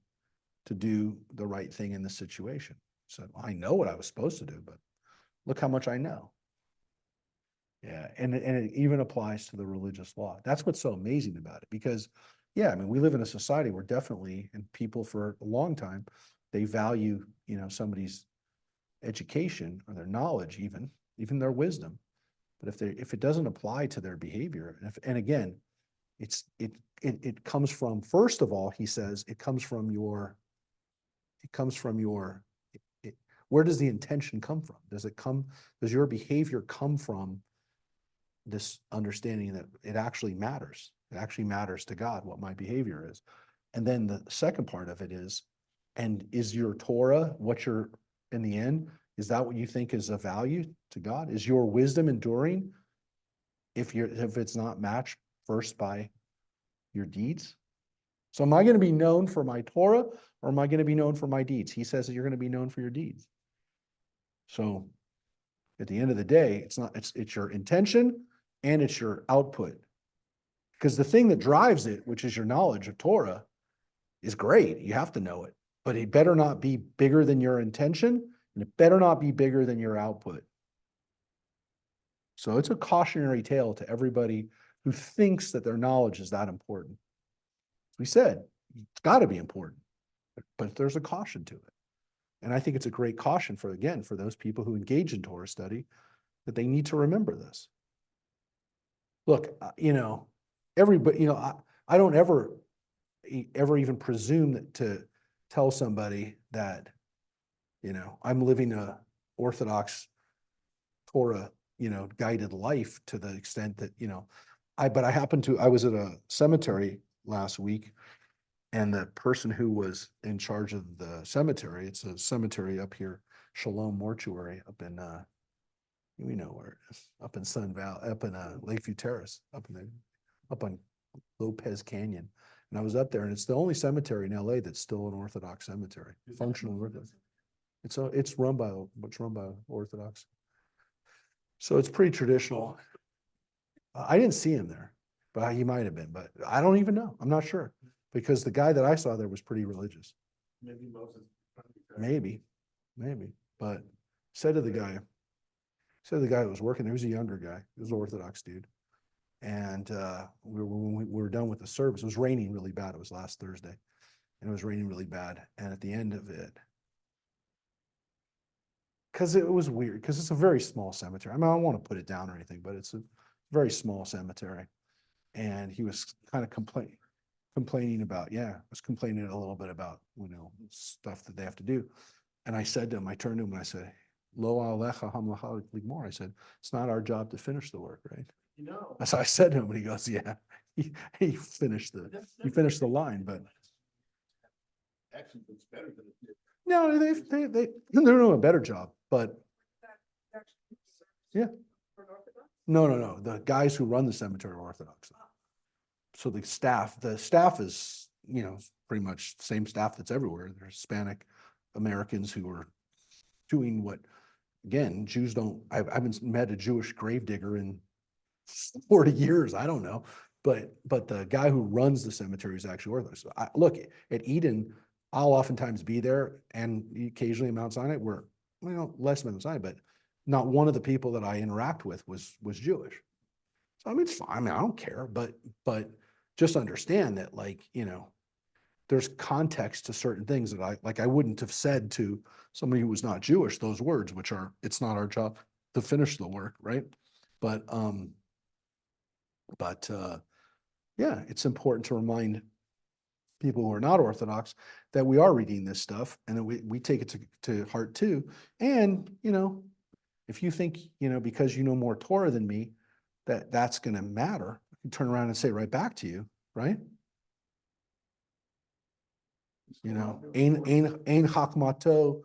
to do the right thing in the situation? So I know what I was supposed to do, but look how much I know. Yeah, and it even applies to the religious law. That's what's so amazing about it, because yeah, I mean, we live in a society where definitely, and people for a long time, they value, somebody's education or their knowledge, even their wisdom. But if it doesn't apply to their behavior, and again, it comes from, first of all, he says, it comes from your, where does the intention come from? Does your behavior come from this understanding that it actually matters? It actually matters to God what my behavior is. And then the second part of it is, and is your Torah, in the end, is that what you think is of value to God? Is your wisdom enduring if it's not matched first by your deeds? So am I going to be known for my Torah, or am I going to be known for my deeds? He says that you're going to be known for your deeds. So at the end of the day, it's your intention and it's your output. Because the thing that drives it, which is your knowledge of Torah, is great. You have to know it, but it better not be bigger than your intention, and it better not be bigger than your output. So it's a cautionary tale to everybody who thinks that their knowledge is that important. As we said, it's got to be important, but there's a caution to it. And I think it's a great caution for those people who engage in Torah study, that they need to remember this. Look, everybody, I don't ever even presume to tell somebody that, I'm living a Orthodox Torah, guided life to the extent that, I was at a cemetery last week, and the person who was in charge of the cemetery, it's a cemetery up here, Shalom Mortuary, up in, we know where it is, up in Sun Valley, up in Lakeview Terrace, up on Lopez Canyon. And I was up there, and it's the only cemetery in LA that's still an Orthodox cemetery, functional Orthodox. It's run by Orthodox. So it's pretty traditional. I didn't see him there, but he might have been, but I don't even know. I'm not sure, because the guy that I saw there was pretty religious. Maybe Moses. Maybe, but said to the guy that was working there, he was a younger guy, he was an Orthodox dude. And when we were done with the service, it was raining really bad. It was last Thursday, and it was raining really bad. And at the end of it, because it was weird, because it's a very small cemetery. I mean, I don't want to put it down or anything, but it's a very small cemetery. And he was kind of complaining about, was complaining a little bit about, stuff that they have to do. And I said to him, I turned to him and I said, Lo alecha hamlacha ligmor. I said, it's not our job to finish the work, right? So I said to him, and he goes, yeah, he finished the line, but Actually, it's better than it did. no, they're doing a better job, but yeah. No. The guys who run the cemetery are Orthodox. So the staff is, pretty much the same staff that's everywhere. They're Hispanic Americans who are doing what, again, Jews don't, I haven't met a Jewish gravedigger in 40 years. I don't know. But the guy who runs the cemetery is actually Orthodox. So look, at Eden, I'll oftentimes be there, and occasionally at Mount Sinai, where, less Mount Sinai, but not one of the people that I interact with was Jewish. So I mean, it's fine. I mean, I don't care, but just understand that, there's context to certain things that I wouldn't have said to somebody who was not Jewish, those words, which are, it's not our job to finish the work, right? But yeah, it's important to remind people who are not Orthodox that we are reading this stuff, and that we take it to heart too. And, if you think, because you know more Torah than me, that's going to matter, I can turn around and say it right back to you, right? Ein chakmato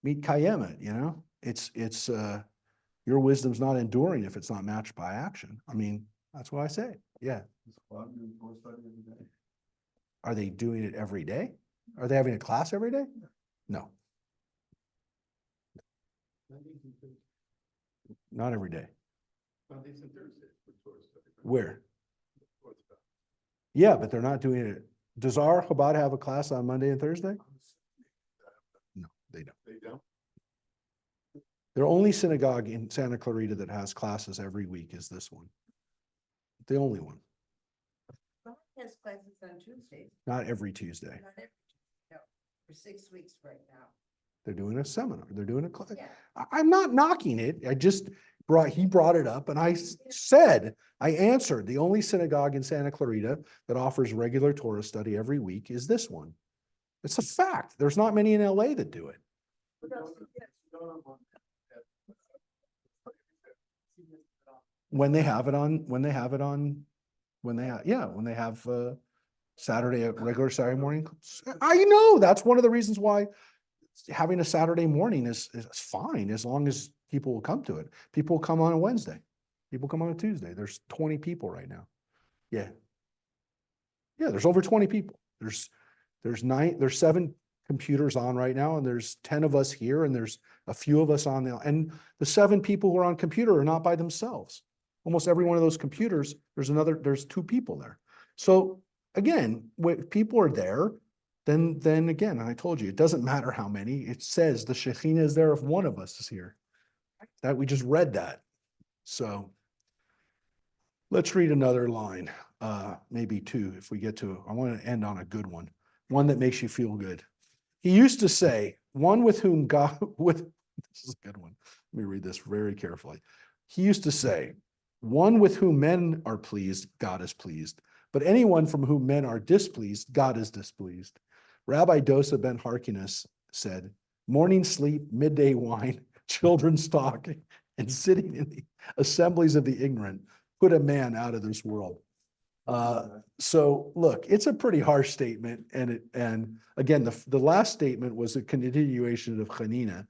mit kayemet, it's your wisdom's not enduring if it's not matched by action. I mean, that's what I say. Yeah. Are they doing it every day? Are they having a class every day? No. Not every day. Mondays and Thursdays for Torah study. right? Where? Torah study. Yeah, but they're not doing it. Does our Chabad have a class on Monday and Thursday? No, they don't. They don't? Their only synagogue in Santa Clarita that has classes every week is this one. The only one, Beth has classes on Tuesdays. not every Tuesday. Not every Tuesday, no, for 6 weeks right now. They're doing a seminar. They're doing a class. Yeah. I'm not knocking it. He brought it up and I answered, the only synagogue in Santa Clarita that offers regular Torah study every week is this one. It's a fact. There's not many in LA that do it. What else do you get? When they have Saturday, a regular Saturday morning. I know, that's one of the reasons why having a Saturday morning is fine, as long as people will come to it. People come on a Wednesday. People come on a Tuesday. There's 20 people right now. Yeah. Yeah, there's over 20 people. There's 7 computers on right now, and there's 10 of us here, and there's a few of us on the, and the 7 people who are on computer are not by themselves. Almost every one of those computers, there's 2 people there. So again, when people are there, then again, I told you, it doesn't matter how many. It says the Shekhinah is there if one of us is here. That we just read that. So let's read another line, maybe 2 if we get to. I want to end on a good one that makes you feel good. He used to say, "One with whom God with." This is a good one. Let me read this very carefully. He used to say, "One with whom men are pleased, God is pleased. But anyone from whom men are displeased, God is displeased." Rabbi Dosa ben Harkinus said, "Morning sleep, midday wine, children's talk, and sitting in the assemblies of the ignorant put a man out of this world." So look, it's a pretty harsh statement. And again, the last statement was a continuation of Hanina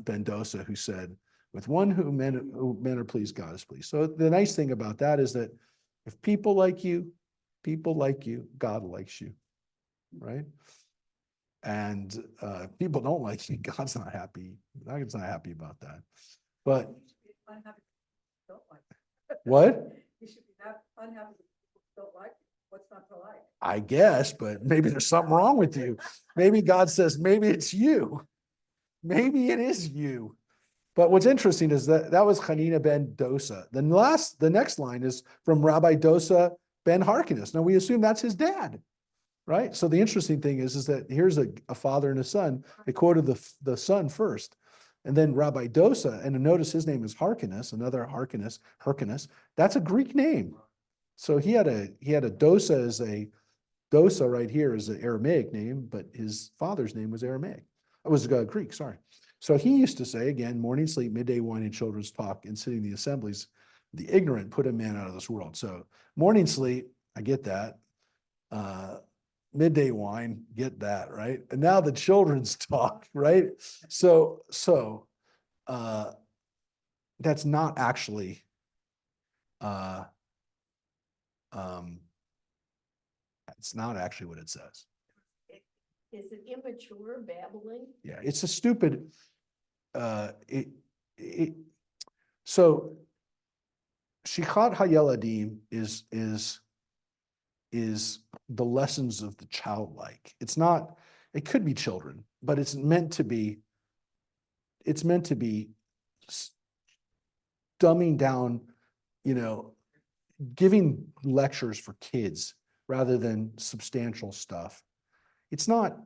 ben Dosa, who said, "With one who men are pleased, God is pleased." So the nice thing about that is that if people like you, God likes you, right? And people don't like you, God's not happy. God's not happy about that. But You should be unhappy if people don't like it. what? You should be unhappy if people don't like it. What's not to like? I guess, but maybe there's something wrong with you. Maybe God says, maybe it's you. Maybe it is you. But what's interesting is that was Hanina ben Dosa. The next line is from Rabbi Dosa ben Harkinus. Now we assume that's his dad, right? So the interesting thing is that here's a father and a son. They quoted the son first. And then Rabbi Dosa, and notice his name is Harkinus, another Harkinus. That's a Greek name. So he had a Dosa as a Dosa right here is an Aramaic name, but his father's name was Aramaic. It was Greek, sorry. So he used to say, again, morning sleep, midday wine, and children's talk, and sitting in the assemblies, the ignorant put a man out of this world. So morning sleep, I get that. Midday wine, get that, right? And now the children's talk, right? So that's not actually it's not actually what it says. Is it immature babbling? Yeah, it's a stupid, so Shichat Hayeladim is the lessons of the childlike. It's not, it could be children, but it's meant to be dumbing down, giving lectures for kids rather than substantial stuff. It's not,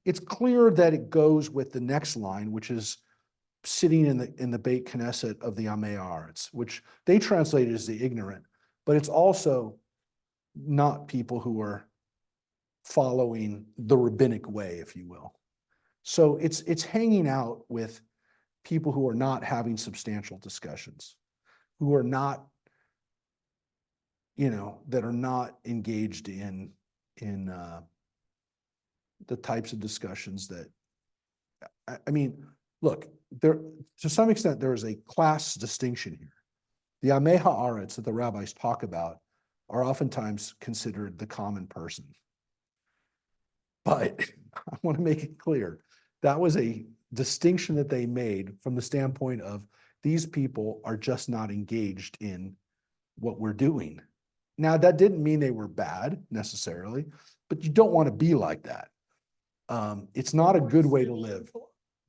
it's clear that it goes with the next line, which is sitting in the Beit Knesset of the Amei Haaretz, which they translate as the ignorant, but it's also not people who are following the rabbinic way, if you will. So it's hanging out with people who are not having substantial discussions, who are not, that are not engaged in the types of discussions that, look, there, to some extent, there is a class distinction here. The Amei Haaretz that the rabbis talk about are oftentimes considered the common person. But I want to make it clear, that was a distinction that they made from the standpoint of these people are just not engaged in what we're doing. Now, that didn't mean they were bad necessarily, but you don't want to be like that. It's not a good way to live.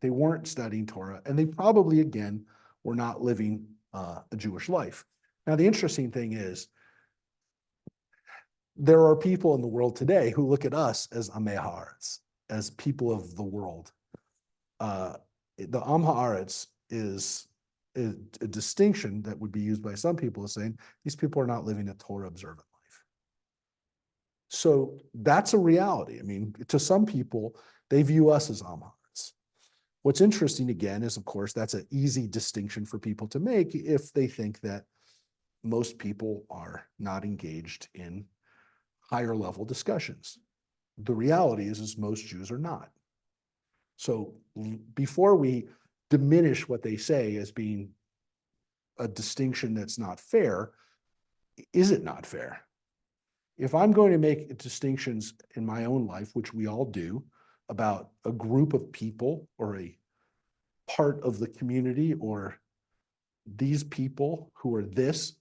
They weren't studying Torah, and they probably, again, were not living a Jewish life. Now, the interesting thing is, there are people in the world today who look at us as Amei Haaretz, as people of the world. The Am Haaretz is a distinction that would be used by some people as saying these people are not living a Torah observant life. So that's a reality. I mean, to some people, they view us as Am Haaretz. What's interesting again is, of course, that's an easy distinction for people to make if they think that most people are not engaged in higher level discussions. The reality is most Jews are not. So before we diminish what they say as being a distinction that's not fair, is it not fair? If I'm going to make distinctions in my own life, which we all do, about a group of people or a part of the community or these people who are this,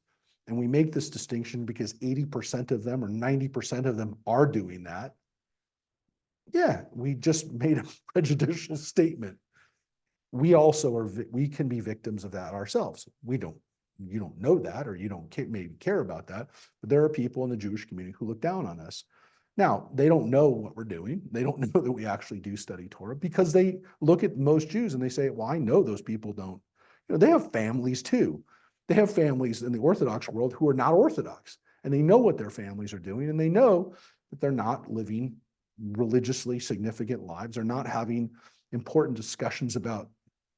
and we make this distinction because 80% of them or 90% of them are doing that, yeah, we just made a prejudicial statement. We also are, we can be victims of that ourselves. You don't know that, or you don't maybe care about that, but there are people in the Jewish community who look down on us. Now, they don't know what we're doing. They don't know that we actually do study Torah, because they look at most Jews and they say, well, I know those people don't. You know, they have families too. They have families in the Orthodox world who are not Orthodox, and they know what their families are doing, and they know that they're not living religiously significant lives. They're not having important discussions about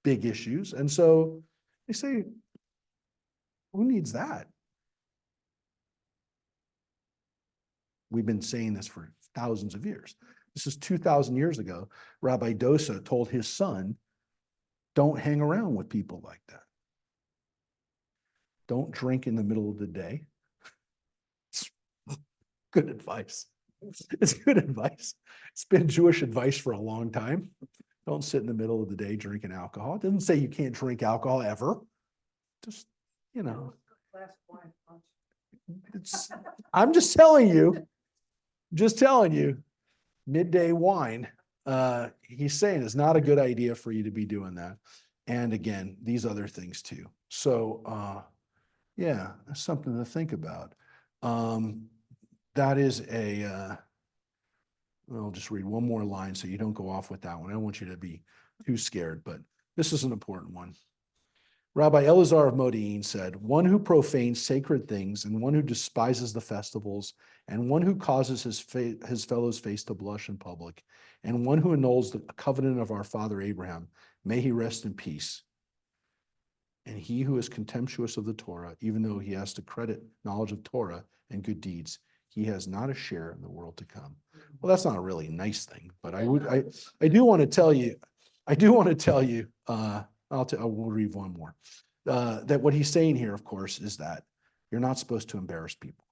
big issues. And so they say, who needs that? We've been saying this for thousands of years. This is 2,000 years ago. Rabbi Dosa told his son, don't hang around with people like that. Don't drink in the middle of the day. It's good advice. It's good advice. It's been Jewish advice for a long time. Don't sit in the middle of the day drinking alcohol. It doesn't say you can't drink alcohol ever. Just, you know, I'm just telling you, midday wine, he's saying it's not a good idea for you to be doing that. And again, these other things too. So, yeah, that's something to think about. That is I'll just read one more line so you don't go off with that one. I don't want you to be too scared, but this is an important one. Rabbi Elazar of Modi'in said, one who profanes sacred things and one who despises the festivals and one who causes his fellow's face to blush in public and one who annuls the covenant of our father Abraham, may he rest in peace. And he who is contemptuous of the Torah, even though he has to credit knowledge of Torah and good deeds, he has not a share in the world to come. Well, that's not a really nice thing, but I do want to tell you, we'll read one more. That what he's saying here, of course, is that you're not supposed to embarrass people.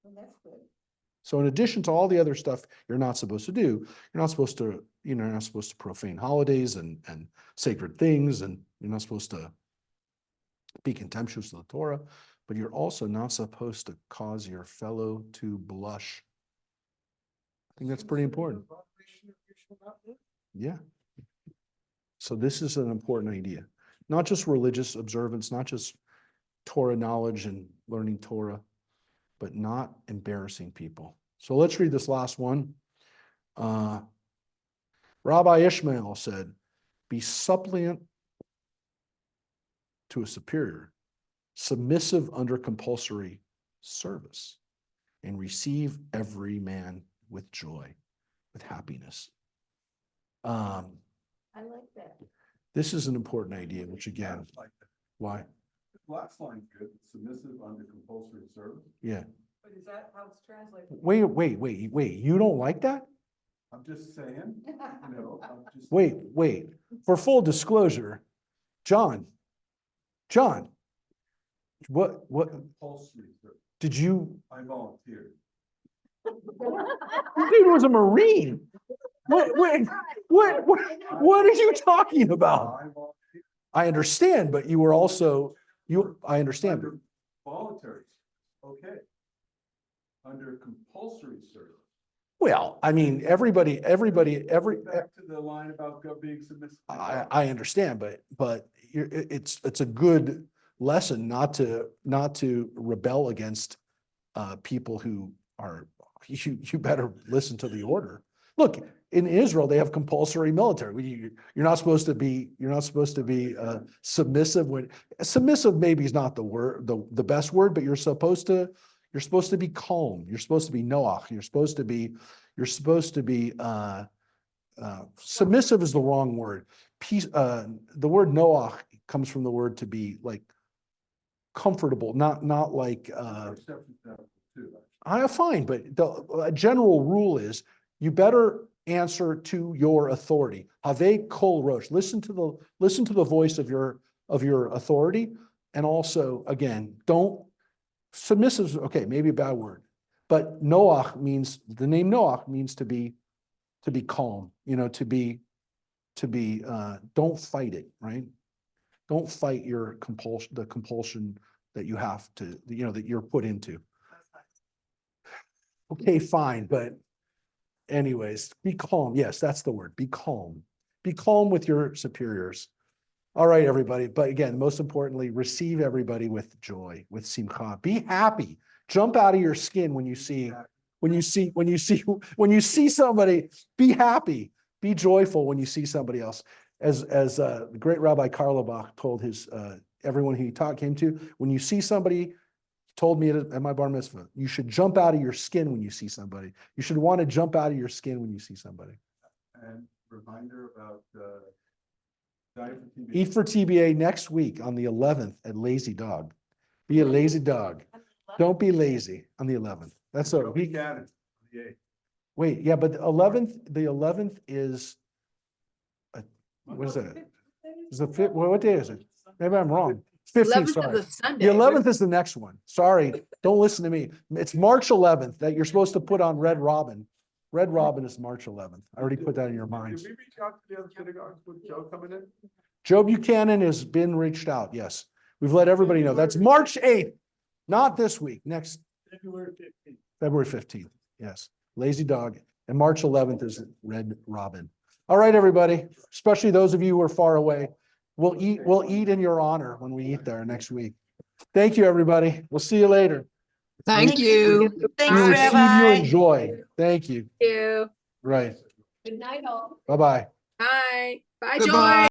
Well, that's good. So in addition to all the other stuff you're not supposed to do, you're not supposed to, you're not supposed to profane holidays and sacred things, and you're not supposed to be contemptuous of the Torah, but you're also not supposed to cause your fellow to blush. I think that's pretty important. Yeah. So this is an important idea. Not just religious observance, not just Torah knowledge and learning Torah, but not embarrassing people. So let's read this last one. Rabbi Ishmael said, be suppliant to a superior, submissive under compulsory service, and receive every man with joy, with happiness. I like that. This is an important idea, which again, why? Last line's good, submissive under compulsory service. Yeah. But is that how it's translated? Wait, you don't like that? I'm just saying, you know, I'm just. Wait, for full disclosure, John, what Compulsory service. did you, I volunteered. this dude was a Marine. what are you talking about? I understand, but you were also, I understand. Under voluntary, okay. Under compulsory service. Well, I mean, every, Back to the line about being submissive. I understand, but it's a good lesson not to rebel against people who are, you better listen to the order. Look, in Israel, they have compulsory military. You're not supposed to be submissive when submissive maybe is not the word, the best word, but you're supposed to be calm. You're supposed to be noach. You're supposed to be submissive is the wrong word. Peace, the word noach comes from the word to be like comfortable, not like I fine, but the general rule is you better answer to your authority. Have kol rosh. Listen to the voice of your authority, and also again, don't submissive. Okay, maybe a bad word, but Noach means the name Noach means to be calm. To be don't fight it, right? Don't fight your compulsion, the compulsion that you have to, that you're put into. Okay, fine, but anyways, be calm. Yes, that's the word. Be calm. Be calm with your superiors. All right, everybody. But again, most importantly, receive everybody with joy, with simcha. Be happy. Jump out of your skin when you see somebody. Be happy. Be joyful when you see somebody else. As the great Rabbi Karlebach told his everyone he came to, when you see somebody, told me at my bar mitzvah, you should jump out of your skin when you see somebody. You should want to jump out of your skin when you see somebody. And reminder about Diet for TBA. Eat for TBA next week on the 11th at Lazy Dog. Be a lazy dog. Don't be lazy on the 11th. That's a week. Wait, yeah, but the 11th is what is that? Is the fifth? What day is it? Maybe I'm wrong. 15th, 11th sorry. is a Sunday. The 11th is the next one. Sorry, don't listen to me. It's March 11th that you're supposed to put on Red Robin. Red Robin is March 11th. I already put that in your minds. Did we reach out to the other synagogues with Joe coming in? Joe Buchanan has been reached out. Yes, we've let everybody know. That's March 8th, not this week. Next February 15th. Yes, Lazy Dog, and March 11th is Red Robin. All right, everybody, especially those of you who are far away. We'll eat in your honor when we eat there next week. Thank you, everybody. We'll see you later. Thank you. Thanks, We receive you Rabbi. in joy. Thank you. Thank you. Right. Good night, all. Bye-bye. Bye. Bye, Goodbye. Joy.